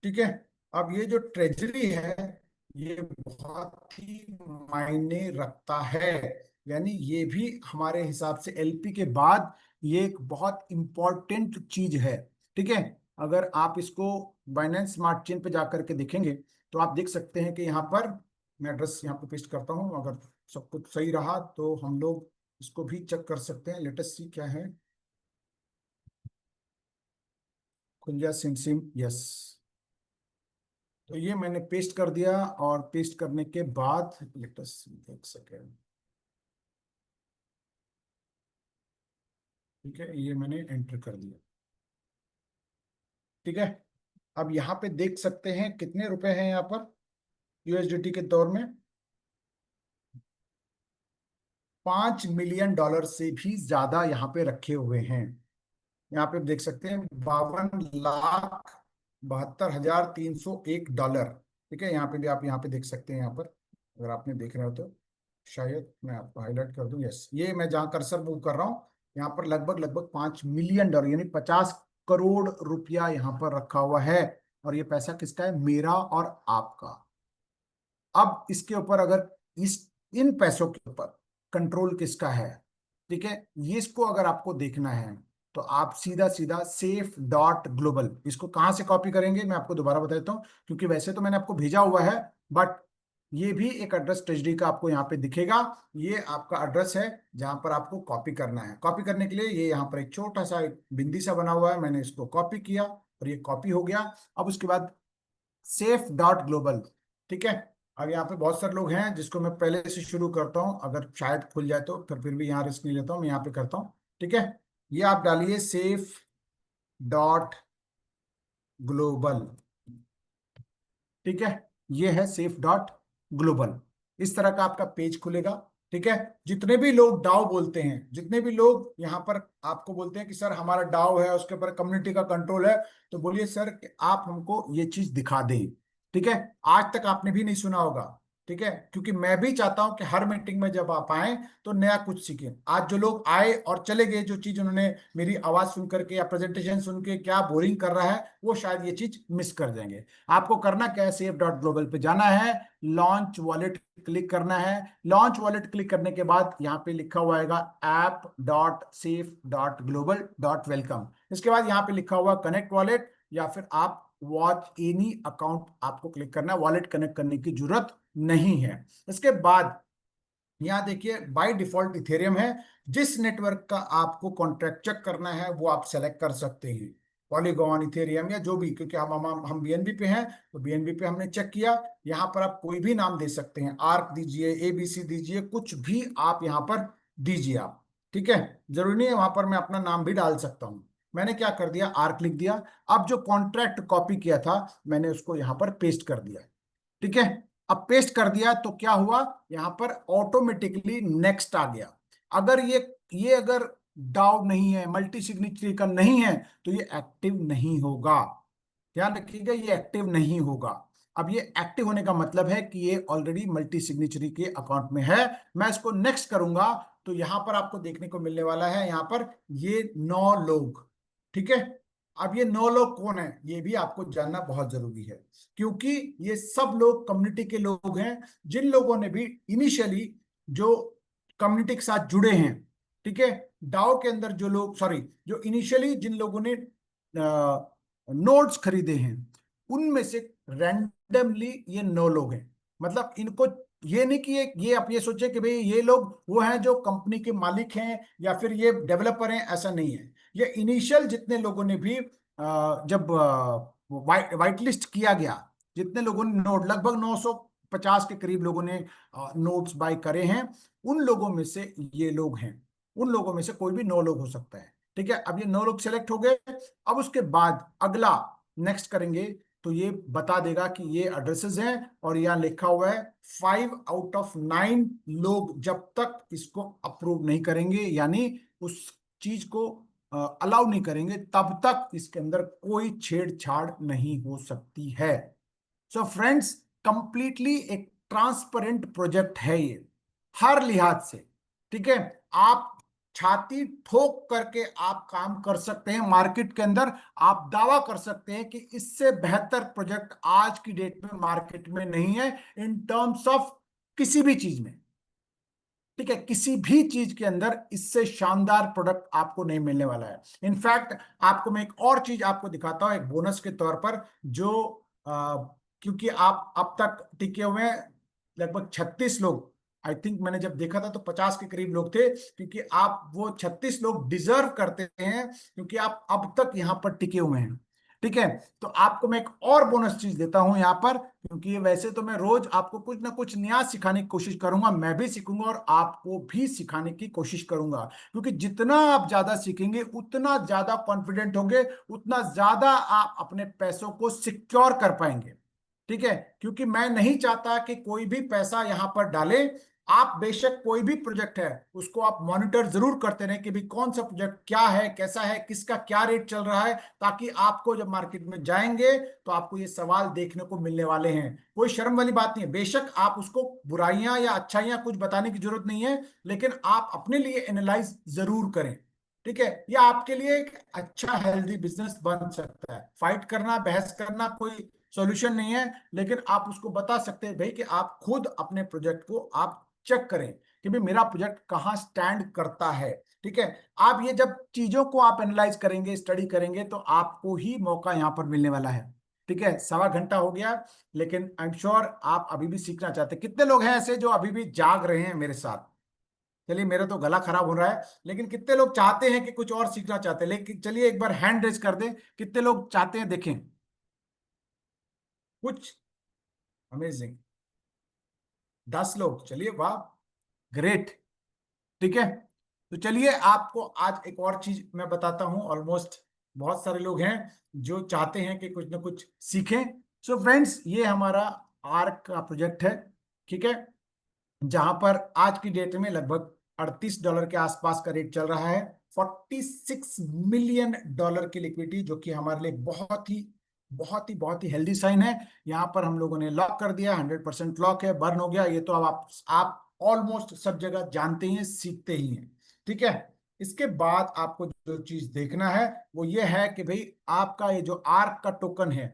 ठीक है। अब ये जो ट्रेजरी है, ये बहुत ही मायने रखता है। यानी ये भी हमारे हिसाब से LP के बाद ये एक बहुत इंपॉर्टेंट चीज है, ठीक है। अगर आप इसको बाइनेंस स्मार्ट चेन पे जाकर के देखेंगे तो आप देख सकते हैं कि यहाँ पर, मैं एड्रेस यहाँ पे पेस्ट करता हूँ, अगर सब कुछ सही रहा तो हम लोग इसको भी चेक कर सकते हैं। लेटेस्ट सी क्या है, खुल सिम सिम, यस। तो ये मैंने पेस्ट कर दिया, और पेस्ट करने के बाद लेटेस्ट एक सेकेंड, ठीक है, ये मैंने एंटर कर दिया, ठीक है। अब यहाँ पे देख सकते हैं कितने रुपए हैं यहाँ पर USDT के तौर में। $5 मिलियन से भी ज्यादा यहाँ पे रखे हुए हैं। यहाँ पे देख सकते हैं 52,72,301 डॉलर, ठीक है। यहाँ पे भी आप यहाँ पे देख सकते हैं, यहाँ पर अगर आपने देख रहे हो तो शायद मैं आपको हाईलाइट कर दूं। यस, ये मैं जहाँ कर्सर मूव कर रहा हूँ, यहाँ पर लगभग लगभग $5 मिलियन यानी 50 करोड़ रुपया यहाँ पर रखा हुआ है। और ये पैसा किसका है? मेरा और आपका। अब इसके ऊपर, अगर इस इन पैसों के ऊपर कंट्रोल किसका है, ठीक है, ये इसको अगर आपको देखना है तो आप सीधा सीधा safe.global, इसको कहां से कॉपी करेंगे मैं आपको दोबारा बता देता हूं, क्योंकि वैसे तो मैंने आपको भेजा हुआ है, बट ये भी एक एड्रेस ट्रेजरी का आपको यहाँ पे दिखेगा। ये आपका एड्रेस है जहां पर आपको कॉपी करना है। कॉपी करने के लिए ये यहाँ पर एक छोटा सा एक बिंदी सा बना हुआ है, मैंने इसको कॉपी किया और ये कॉपी हो गया। अब उसके बाद safe.global, ठीक है। अब यहाँ पे बहुत सारे लोग हैं, जिसको मैं पहले से शुरू करता हूँ, अगर शायद खुल जाए तो, फिर भी यहाँ रिस्क नहीं लेता हूँ, मैं यहाँ पे करता हूँ, ठीक है। ये आप डालिए safe.global, ठीक है। ये है safe.global। इस तरह का आपका पेज खुलेगा, ठीक है। जितने भी लोग डाउ बोलते हैं, जितने भी लोग यहाँ पर आपको बोलते हैं कि सर हमारा डाउ है, उसके ऊपर कम्युनिटी का कंट्रोल है, तो बोलिए सर कि आप हमको ये चीज दिखा दें, ठीक है। आज तक आपने भी नहीं सुना होगा, ठीक है, क्योंकि मैं भी चाहता हूं कि हर मीटिंग में जब आप आए तो नया कुछ सीखें। आज जो लोग आए और चले गए, जो चीज उन्होंने मेरी आवाज सुन करके या प्रेजेंटेशन सुन के क्या बोरिंग कर रहा है, वो शायद ये चीज मिस कर जाएंगे। आपको करना क्या है, safe.global पे जाना है, लॉन्च वॉलेट क्लिक करना है। लॉन्च वॉलेट क्लिक करने के बाद यहाँ पे लिखा हुआ है app.safe.global.welcome। इसके बाद यहाँ पे लिखा हुआ कनेक्ट वॉलेट, या फिर आप वॉच एनी अकाउंट आपको क्लिक करना है, वॉलेट कनेक्ट करने की जरूरत नहीं है। इसके बाद यहाँ देखिए बाय डिफॉल्ट इथेरियम है। जिस नेटवर्क का आपको कॉन्ट्रैक्ट चेक करना है वो आप सेलेक्ट कर सकते हैं, पॉलीगॉन, इथेरियम या जो भी, क्योंकि हम बीएनबी पे हैं तो बीएनबी पे हमने चेक किया। यहाँ पर आप कोई भी नाम दे सकते हैं, आर्क दीजिए, एबीसी दीजिए, कुछ भी आप यहाँ पर दीजिए आप, ठीक है। जरूरी नहीं है वहां पर मैं अपना नाम भी डाल सकता हूँ। मैंने क्या कर दिया, आर्क लिख दिया। अब जो कॉन्ट्रैक्ट कॉपी किया था मैंने उसको यहाँ पर पेस्ट कर दिया, ठीक है। अब पेस्ट कर दिया तो क्या हुआ, यहां पर ऑटोमेटिकली नेक्स्ट आ गया। अगर ये अगर डाउ नहीं है, मल्टी सिग्नेचरी का नहीं है, तो ये एक्टिव नहीं होगा। ध्यान रखिएगा, ये एक्टिव नहीं होगा। अब ये एक्टिव होने का मतलब है कि ये ऑलरेडी मल्टी सिग्नेचरी के अकाउंट में है। मैं इसको नेक्स्ट करूंगा तो यहां पर आपको देखने को मिलने वाला है, यहां पर ये 9 लोग, ठीक है। अब ये 9 लोग कौन है ये भी आपको जानना बहुत जरूरी है, क्योंकि ये सब लोग कम्युनिटी के लोग हैं, जिन लोगों ने भी इनिशियली जो कम्युनिटी के साथ जुड़े हैं, ठीक है। डाओ के अंदर जो लोग, सॉरी, जो इनिशियली जिन लोगों ने नोट्स खरीदे हैं, उनमें से रैंडमली ये 9 लोग हैं। मतलब इनको ये नहीं कि ये आप ये सोचे कि भाई ये लोग वो हैं जो कंपनी के मालिक हैं या फिर ये डेवलपर हैं, ऐसा नहीं है। ये इनिशियल जितने लोगों ने भी जब वाइट लिस्ट किया गया, जितने लोगों ने नोट, लगभग 950 के करीब लोगों ने नोट्स बाय करे हैं, उन लोगों में से ये लोग हैं। उन लोगों में से कोई भी 9 लोग हो सकता है, ठीक है। अब ये 9 लोग सेलेक्ट हो गए। अब उसके बाद अगला नेक्स्ट करेंगे तो ये बता देगा कि ये एड्रेसेस हैं, और यहाँ लिखा हुआ है 5 आउट ऑफ 9 लोग जब तक इसको अप्रूव नहीं करेंगे, यानी उस चीज को अलाउ नहीं करेंगे, तब तक इसके अंदर कोई छेड़छाड़ नहीं हो सकती है। सो फ्रेंड्स, कंप्लीटली एक ट्रांसपेरेंट प्रोजेक्ट है ये, हर लिहाज से, ठीक है। आप छाती ठोक करके आप काम कर सकते हैं मार्केट के अंदर। आप दावा कर सकते हैं कि इससे बेहतर प्रोजेक्ट आज की डेट में मार्केट में नहीं है, इन टर्म्स ऑफ किसी भी चीज में, ठीक है। किसी भी चीज के अंदर इससे शानदार प्रोडक्ट आपको नहीं मिलने वाला है। इनफैक्ट आपको मैं एक और चीज आपको दिखाता हूं एक बोनस के तौर पर, जो क्योंकि आप अब तक टिके हुए हैं लगभग 36 लोग। आई थिंक मैंने जब देखा था तो 50 के करीब लोग थे, क्योंकि आप वो 36 लोग डिजर्व करते हैं, क्योंकि आप अब तक यहां पर टिके हुए हैं, ठीक है। तो आपको मैं एक और बोनस चीज देता हूं यहां पर, क्योंकि वैसे तो मैं रोज आपको कुछ ना कुछ नया सिखाने की कोशिश करूंगा, मैं भी सीखूंगा और आपको भी सिखाने की कोशिश करूंगा, क्योंकि जितना आप ज्यादा सीखेंगे उतना ज्यादा कॉन्फिडेंट होंगे, उतना ज्यादा आप अपने पैसों को सिक्योर कर पाएंगे, ठीक है। क्योंकि मैं नहीं चाहता कि कोई भी पैसा यहां पर डाले। आप बेशक कोई भी प्रोजेक्ट है उसको आप मॉनिटर जरूर करते रहें कि भी कौन सा प्रोजेक्ट क्या है, कैसा है, किसका क्या रेट चल रहा है, ताकि आपको जब मार्केट में जाएंगे तो आपको ये सवाल देखने को मिलने वाले हैं। कोई शर्म वाली बात नहीं है, बेशक आप उसको बुराइयां या अच्छाइयां कुछ बताने की जरूरत नहीं है, लेकिन आप अपने लिए एनालाइज जरूर करें, ठीक है। ये आपके लिए एक अच्छा हेल्दी बिजनेस बन सकता है। फाइट करना, बहस करना कोई सॉल्यूशन नहीं है, लेकिन आप उसको बता सकते हैं भाई कि आप खुद अपने प्रोजेक्ट को आप चेक करें कि भाई मेरा प्रोजेक्ट कहाँ स्टैंड करता है, ठीक है। आप ये जब चीजों को आप एनालाइज करेंगे, स्टडी करेंगे, तो आपको ही मौका यहां पर मिलने वाला है, ठीक है। सवा घंटा हो गया, लेकिन आई एम श्योर आप अभी भी सीखना चाहते हैं। कितने लोग हैं ऐसे जो अभी भी जाग रहे हैं मेरे साथ? चलिए, मेरा तो गला खराब हो रहा है, लेकिन कितने लोग चाहते हैं कि कुछ और सीखना चाहते हैं? लेकिन चलिए एक बार हैंड रेज कर दें, कितने लोग चाहते हैं, देखें कुछ। अमेजिंग, 10 लोग, चलिए, वाह, ग्रेट, ठीक है। तो चलिए आपको आज एक और चीज मैं बताता हूं। ऑलमोस्ट बहुत सारे लोग हैं जो चाहते हैं कि कुछ ना कुछ सीखें। सो फ्रेंड्स, ये हमारा आर्क का प्रोजेक्ट है, ठीक है, जहां पर आज की डेट में लगभग $38 के आसपास का रेट चल रहा है। $46 मिलियन की लिक्विडिटी, जो कि हमारे लिए बहुत ही हेल्दी साइन है। यहाँ पर हम लोगों ने लॉक कर दिया, 100% लॉक है, बर्न हो गया। ये तो अब आप ऑलमोस्ट सब जगह जानते ही हैं, सीखते ही हैं, ठीक है। इसके बाद आपको जो चीज देखना है वो ये है कि भाई आपका ये जो आर्क का टोकन है,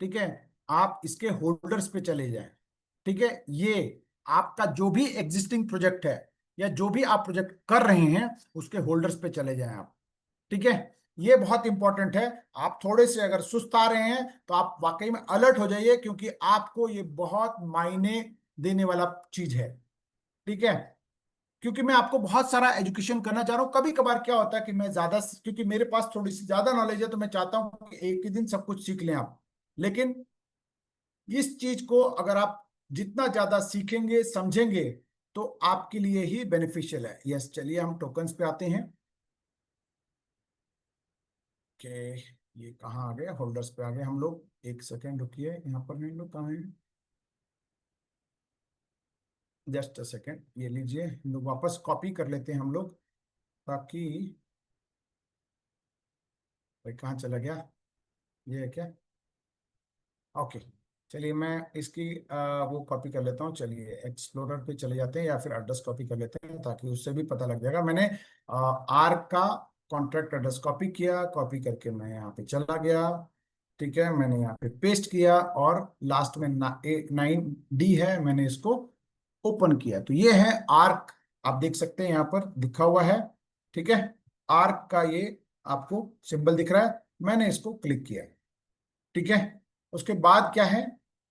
ठीक है, आप इसके होल्डर्स पे चले जाएं, ठीक है। ये आपका जो भी एग्जिस्टिंग प्रोजेक्ट है या जो भी आप प्रोजेक्ट कर रहे हैं उसके होल्डर्स पे चले जाएं आप, ठीक है। ये बहुत इंपॉर्टेंट है। आप थोड़े से अगर सुस्त आ रहे हैं तो आप वाकई में अलर्ट हो जाइए, क्योंकि आपको ये बहुत मायने देने वाला चीज है। ठीक है, क्योंकि मैं आपको बहुत सारा एजुकेशन करना चाह रहा हूँ। कभी कभार क्या होता है कि मैं ज्यादा, क्योंकि मेरे पास थोड़ी सी ज्यादा नॉलेज है, तो मैं चाहता हूँ कि एक ही दिन सब कुछ सीख लें आप। लेकिन इस चीज को अगर आप जितना ज्यादा सीखेंगे समझेंगे तो आपके लिए ही बेनिफिशियल है। यस, चलिए हम टोकन्स पे आते हैं कि ये कहाँ आ गए, होल्डर्स पे आ गए हम लोग। एक सेकेंड रुकिए, यहाँ पर हम लोग कहाँ हैं, जस्ट अ सेकेंड। ये लीजिए, हम लोग वापस कॉपी कर लेते हैं हम लोग, ताकि भाई कहाँ चला गया, ये है क्या? ओके, चलिए मैं इसकी वो कॉपी कर लेता हूँ। चलिए एक्सप्लोरर पे चले जाते हैं, या फिर एड्रेस कॉपी कर लेते हैं, ताकि उससे भी पता लग जाएगा। मैंने आर का कॉन्ट्रैक्ट एड्रेस कॉपी किया, कॉपी करके मैं यहाँ पे चला गया। ठीक है, मैंने यहाँ पे पेस्ट किया, और लास्ट में 9D है, मैंने इसको ओपन किया। तो ये है आर्क, आप देख सकते हैं यहाँ पर लिखा हुआ है। ठीक है, आर्क का ये आपको सिंबल दिख रहा है, मैंने इसको क्लिक किया। ठीक है, उसके बाद क्या है,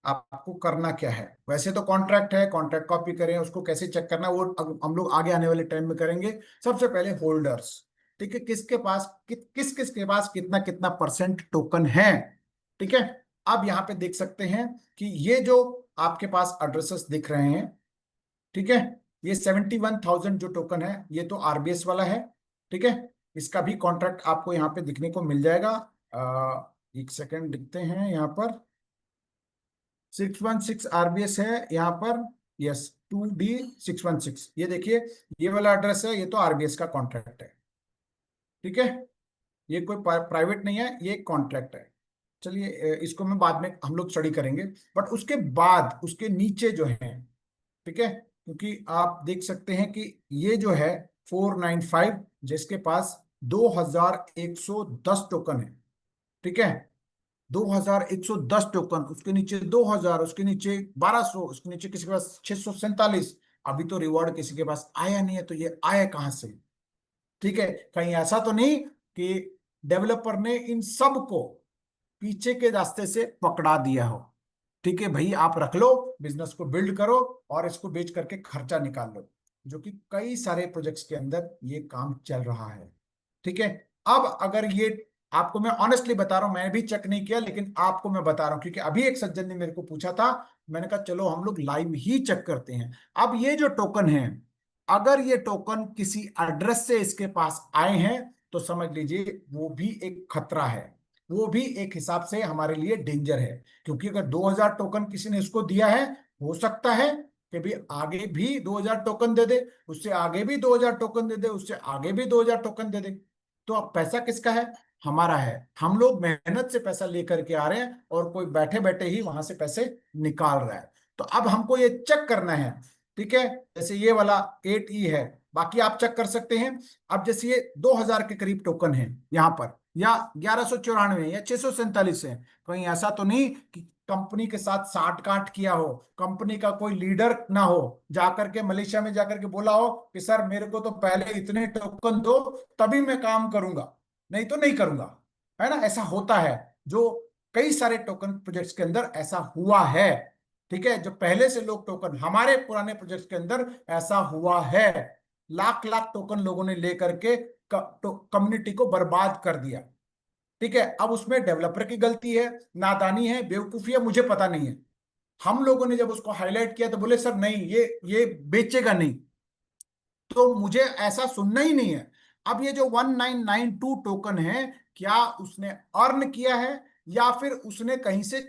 आपको करना क्या है? वैसे तो कॉन्ट्रैक्ट है, कॉन्ट्रैक्ट कॉपी करें, उसको कैसे चेक करना है वो हम लोग आगे आने वाले टाइम में करेंगे। सबसे पहले होल्डर्स। ठीक है, किसके पास किस किस के पास कितना कितना परसेंट टोकन है। ठीक है, अब यहाँ पे देख सकते हैं कि ये जो आपके पास एड्रेसेस दिख रहे हैं, ठीक है, ये 71,000 जो टोकन है, ये तो आरबीएस वाला है। ठीक है, इसका भी कॉन्ट्रैक्ट आपको यहाँ पे दिखने को मिल जाएगा। एक सेकंड, दिखते हैं यहाँ पर 616 आरबीएस है यहाँ पर। यस, 2D616, ये देखिए, ये वाला एड्रेस है, ये तो आरबीएस का कॉन्ट्रैक्ट है। ठीक है, ये कोई प्राइवेट नहीं है, ये कॉन्ट्रैक्ट है। चलिए इसको मैं बाद में हम लोग स्टडी करेंगे। बट उसके बाद उसके नीचे जो है, ठीक है, क्योंकि आप देख सकते हैं कि ये जो है 495, जिसके पास 2110 टोकन है। ठीक है, 2110 टोकन, उसके नीचे 2000, उसके नीचे 1200, उसके नीचे किसी के पास 647। अभी तो रिवॉर्ड किसी के पास आया नहीं है, तो ये आया कहां से? ठीक है, कहीं ऐसा तो नहीं कि डेवलपर ने इन सब को पीछे के रास्ते से पकड़ा दिया हो। ठीक है भाई, आप रख लो, बिजनेस को बिल्ड करो, और इसको बेच करके खर्चा निकाल लो, जो कि कई सारे प्रोजेक्ट्स के अंदर ये काम चल रहा है। ठीक है, अब अगर ये, आपको मैं ऑनेस्टली बता रहा हूं, मैं भी चेक नहीं किया, लेकिन आपको मैं बता रहा हूं क्योंकि अभी एक सज्जन ने मेरे को पूछा था। मैंने कहा चलो हम लोग लाइव ही चेक करते हैं। अब ये जो टोकन है, अगर ये टोकन किसी एड्रेस से इसके पास आए हैं, तो समझ लीजिए वो भी एक खतरा है, वो भी एक हिसाब से हमारे लिए डेंजर है। क्योंकि अगर 2000 टोकन किसी ने इसको दिया है, हो सकता है कि भी आगे भी 2000 टोकन दे दे, उससे आगे भी 2000 टोकन दे दे, उससे आगे भी 2000 टोकन दे दे। तो अब पैसा किसका है? हमारा है। हम लोग मेहनत से पैसा लेकर के आ रहे हैं, और कोई बैठे बैठे ही वहां से पैसे निकाल रहा है। तो अब हमको ये चेक करना है। ठीक है, जैसे ये वाला 8E है, बाकी आप चेक कर सकते हैं। अब जैसे ये 2000 के करीब टोकन है यहाँ पर, या 1194 या 647 है। कहीं ऐसा तो नहीं कि कंपनी के साथ साठ गांठ किया हो, कंपनी का कोई लीडर ना हो, जाकर के मलेशिया में जाकर के बोला हो कि सर मेरे को तो पहले इतने टोकन दो, तभी मैं काम करूंगा, नहीं तो नहीं करूंगा। है ना, ऐसा होता है, जो कई सारे टोकन प्रोजेक्ट्स के अंदर ऐसा हुआ है। ठीक है, जो पहले से लोग टोकन, हमारे पुराने प्रोजेक्ट्स के अंदर ऐसा हुआ है। लाख लाख टोकन लोगों ने लेकर के कम्युनिटी को बर्बाद कर दिया। ठीक है, अब उसमें डेवलपर की गलती है, नादानी है, बेवकूफी है, मुझे पता नहीं है। हम लोगों ने जब उसको हाईलाइट किया तो बोले सर नहीं, ये बेचेगा नहीं, तो मुझे ऐसा सुनना ही नहीं है। अब ये जो 1992 टोकन है, क्या उसने अर्न किया है, या फिर उसने कहीं से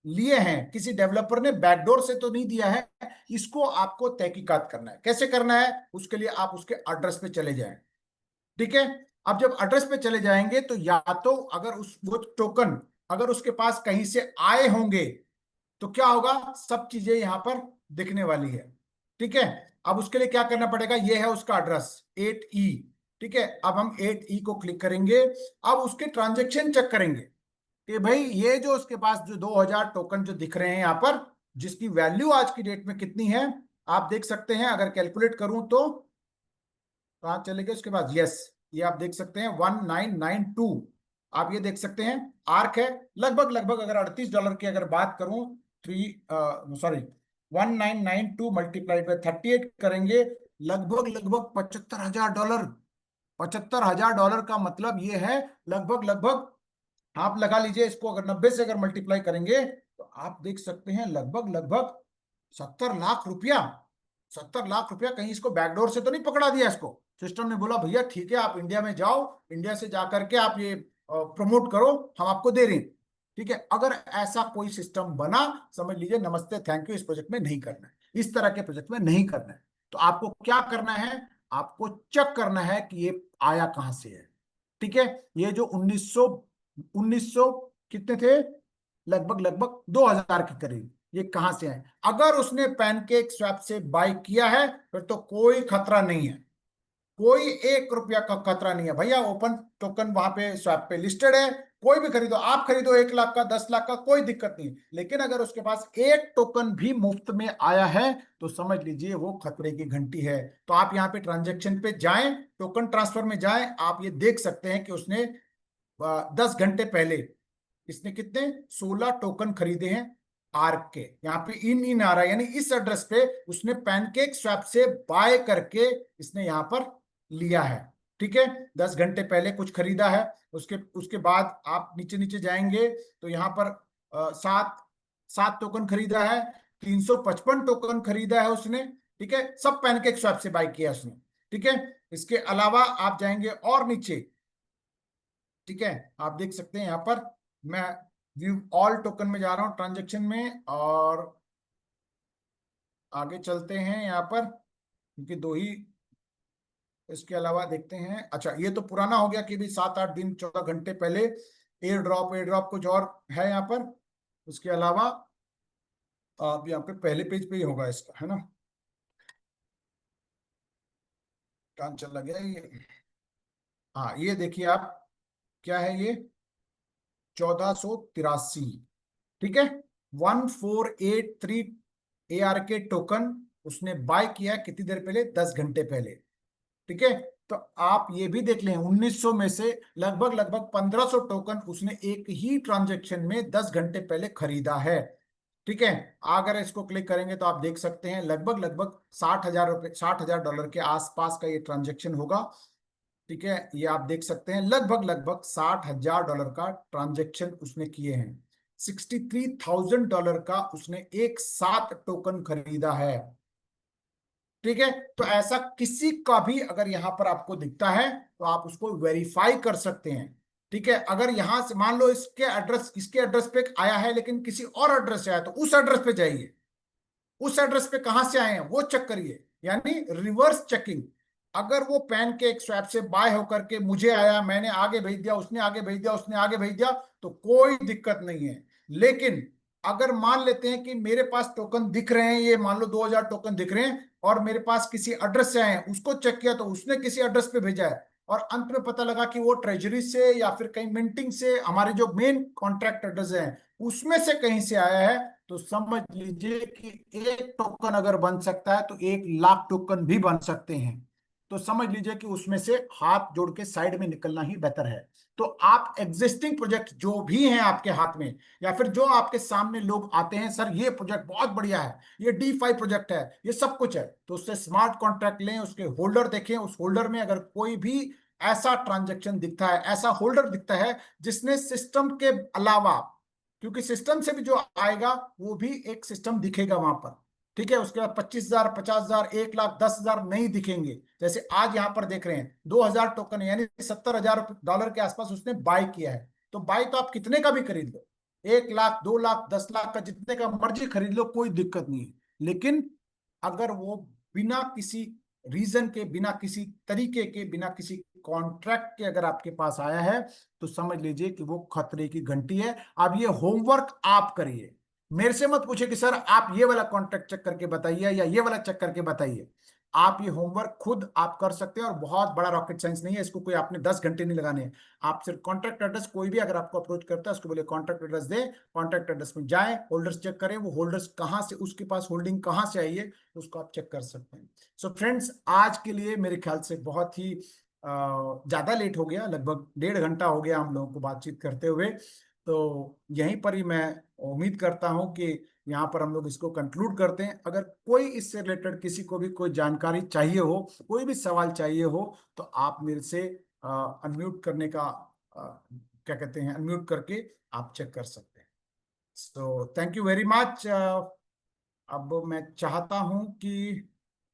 लिए हैं, किसी डेवलपर ने बैकडोर से तो नहीं दिया है? इसको आपको तहकीकात करना है। कैसे करना है? उसके लिए आप उसके एड्रेस पे चले जाएं। ठीक है, अब जब एड्रेस पे चले जाएंगे तो या तो अगर उस वो टोकन अगर उसके पास कहीं से आए होंगे, तो क्या होगा, सब चीजें यहां पर दिखने वाली है। ठीक है, अब उसके लिए क्या करना पड़ेगा, ये है उसका एड्रेस 8E। ठीक है, अब हम 8E को क्लिक करेंगे। अब उसके ट्रांजेक्शन चेक करेंगे कि भाई ये जो उसके पास जो 2000 टोकन जो दिख रहे हैं यहाँ पर, जिसकी वैल्यू आज की डेट में कितनी है, आप देख सकते हैं। अगर कैलकुलेट करूं तो कहाँ चले गए उसके बाद, यस, ये आप देख सकते हैं 1992, आप ये देख सकते हैं आर्क है। लगभग लगभग अगर $38 की अगर बात करूं, 1992 मल्टीप्लाइड बाय 38 करेंगे, लगभग लगभग $75,000। $75,000 का मतलब ये है लगभग लगभग, आप लगा लीजिए इसको, अगर 90 से अगर मल्टीप्लाई करेंगे तो आप देख सकते हैं लगभग लगभग 70 लाख रुपया। 70 लाख रुपया, कहीं इसको बैकडोर से तो नहीं पकड़ा दिया इसको? सिस्टम ने बोला भैया ठीक है, आप इंडिया में जाओ, इंडिया से जा करके आप ये प्रमोट करो, हम आपको दे रहे हैं। ठीक है, अगर ऐसा कोई सिस्टम बना, समझ लीजिए नमस्ते थैंक यू, इस प्रोजेक्ट में नहीं करना है, इस तरह के प्रोजेक्ट में नहीं करना है। तो आपको क्या करना है, आपको चेक करना है कि ये आया कहां से है। ठीक है, ये जो 1900 कितने थे, लगभग लगभग 2000 के करीब, ये कहां से है? अगर उसने पैनकेक स्वैप से बाय किया है फिर तो कोई खतरा नहीं है, कोई $1 का खतरा नहीं है भैया। ओपन टोकन वहां पे स्वैप पे लिस्टेड है, कोई भी खरीदो, आप खरीदो 1 लाख का, 10 लाख का, कोई दिक्कत नहीं। लेकिन अगर उसके पास एक टोकन भी मुफ्त में आया है तो समझ लीजिए वो खतरे की घंटी है। तो आप यहाँ पे ट्रांजेक्शन पे जाएं, टोकन ट्रांसफर में जाएं, आप ये देख सकते हैं कि उसने 10 घंटे पहले इसने कितने 16 टोकन खरीदे हैं आर्क के। यहाँ पे इन इन आ रहा है, यानी इस एड्रेस पे उसने पैनकेक स्वैप से बाय करके इसने यहाँ पर लिया है। ठीक है, 10 घंटे पहले कुछ खरीदा है। उसके उसके बाद आप नीचे नीचे जाएंगे तो यहाँ पर सात सात टोकन खरीदा है, 355 टोकन खरीदा है उसने। ठीक है, सब पैनकेक स्वैप से बाय किया उसने। ठीक है, इसके अलावा आप जाएंगे और नीचे। ठीक है, आप देख सकते हैं यहाँ पर, मैं व्यू ऑल टोकन में जा रहा हूं ट्रांजेक्शन में, और आगे चलते हैं यहाँ पर, क्योंकि दो ही, इसके अलावा देखते हैं। अच्छा, ये तो पुराना हो गया कि भी 7 8 दिन 14 घंटे पहले एयर ड्रॉप कुछ और है यहाँ पर। उसके अलावा आप यहाँ पे पहले पेज पे ही होगा इसका, है ना? काम चल गया ये। हाँ, ये देखिए आप, क्या है ये, 1483। ठीक है, 1483 AR के टोकन उसने बाय किया कितनी देर पहले, 10 घंटे पहले। ठीक है, तो आप ये भी देख लें 1900 में से लगभग लगभग 1500 टोकन उसने एक ही ट्रांजैक्शन में 10 घंटे पहले खरीदा है। ठीक है, अगर इसको क्लिक करेंगे तो आप देख सकते हैं लगभग लगभग $60,000, $60,000 के आसपास का ये ट्रांजैक्शन होगा। ठीक है, ये आप देख सकते हैं लगभग लगभग $60,000 का ट्रांजैक्शन उसने किए हैं। $63,000 का उसने एक साथ टोकन खरीदा है। ठीक है, तो ऐसा किसी का भी अगर यहां पर आपको दिखता है तो आप उसको वेरीफाई कर सकते हैं। ठीक है, अगर यहां से मान लो इसके एड्रेस पे आया है लेकिन किसी और एड्रेस से आया, तो उस एड्रेस पे जाइए, उस एड्रेस पे कहां से आए हैं वो चेक करिए, यानी रिवर्स चेकिंग। अगर वो पैन के एक स्वैप से बाय होकर के मुझे आया, मैंने आगे भेज दिया, उसने आगे भेज दिया, उसने आगे भेज दिया, तो कोई दिक्कत नहीं है। लेकिन अगर मान लेते हैं कि मेरे पास टोकन दिख रहे हैं, ये मान लो 2000 टोकन दिख रहे हैं, और मेरे पास किसी एड्रेस से आए हैं, उसको चेक किया तो उसने किसी एड्रेस पे भेजा है, और अंत में पता लगा कि वो ट्रेजरी से या फिर कहीं मिंटिंग से, हमारे जो मेन कॉन्ट्रैक्ट एड्रेस है उसमें से कहीं से आया है, तो समझ लीजिए कि एक टोकन अगर बन सकता है तो 1 लाख टोकन भी बन सकते हैं। तो समझ लीजिए कि उसमें से हाथ जोड़ के साइड में निकलना ही बेहतर है। तो आप एग्जिस्टिंग प्रोजेक्ट जो भी हैं आपके हाथ में, या फिर जो आपके सामने लोग आते हैं, सर ये प्रोजेक्ट बहुत बढ़िया है, ये D5 प्रोजेक्ट है, ये सब कुछ है, तो उससे स्मार्ट कॉन्ट्रैक्ट लें, उसके होल्डर देखें, उस होल्डर में अगर कोई भी ऐसा ट्रांजेक्शन दिखता है, ऐसा होल्डर दिखता है जिसने सिस्टम के अलावा, क्योंकि सिस्टम से भी जो आएगा वो भी एक सिस्टम दिखेगा वहां पर। ठीक है, उसके बाद 25,000, 50,000, 1 लाख, 10,000 नहीं दिखेंगे। जैसे आज यहां पर देख रहे हैं 2000 टोकन, यानी $70,000 के आसपास उसने बाय किया है। तो बाय तो आप कितने का भी खरीद लो, 1 लाख, 2 लाख, 10 लाख का, जितने का मर्जी खरीद लो, कोई दिक्कत नहीं है। लेकिन अगर वो बिना किसी रीजन के, बिना किसी तरीके के, बिना किसी कॉन्ट्रैक्ट के अगर आपके पास आया है, तो समझ लीजिए कि वो खतरे की घंटी है। अब ये होमवर्क आप करिए, मेरे से मत पूछे कि सर आप ये वाला कॉन्ट्रैक्ट चेक करके बताइए या ये वाला चेक करके बताइए। आप ये होमवर्क खुद आप कर सकते हैं, और बहुत बड़ा रॉकेट साइंस नहीं है, इसको कोई आपने 10 घंटे नहीं लगाने हैं। आप सिर्फ कॉन्ट्रैक्ट एड्रेस, कोई भी अगर आपको अप्रोच करता है उसको बोले कॉन्ट्रैक्ट एड्रेस दे, कॉन्ट्रैक्ट एड्रेस में जाए, होल्डर्स चेक करें, वो होल्डर्स कहाँ से, उसके पास होल्डिंग कहाँ से आई है, उसको आप चेक कर सकते हैं। सो फ्रेंड्स, आज के लिए मेरे ख्याल से बहुत ही ज्यादा लेट हो गया, लगभग 1.5 घंटा हो गया हम लोगों को बातचीत करते हुए। तो यहीं पर ही मैं उम्मीद करता हूं कि यहाँ पर हम लोग इसको कंक्लूड करते हैं। अगर कोई इससे रिलेटेड किसी को भी कोई जानकारी चाहिए हो, कोई भी सवाल चाहिए हो, तो आप मेरे से अनम्यूट करने का क्या कहते हैं, अनम्यूट करके आप चेक कर सकते हैं। So thank you very much. अब मैं चाहता हूं कि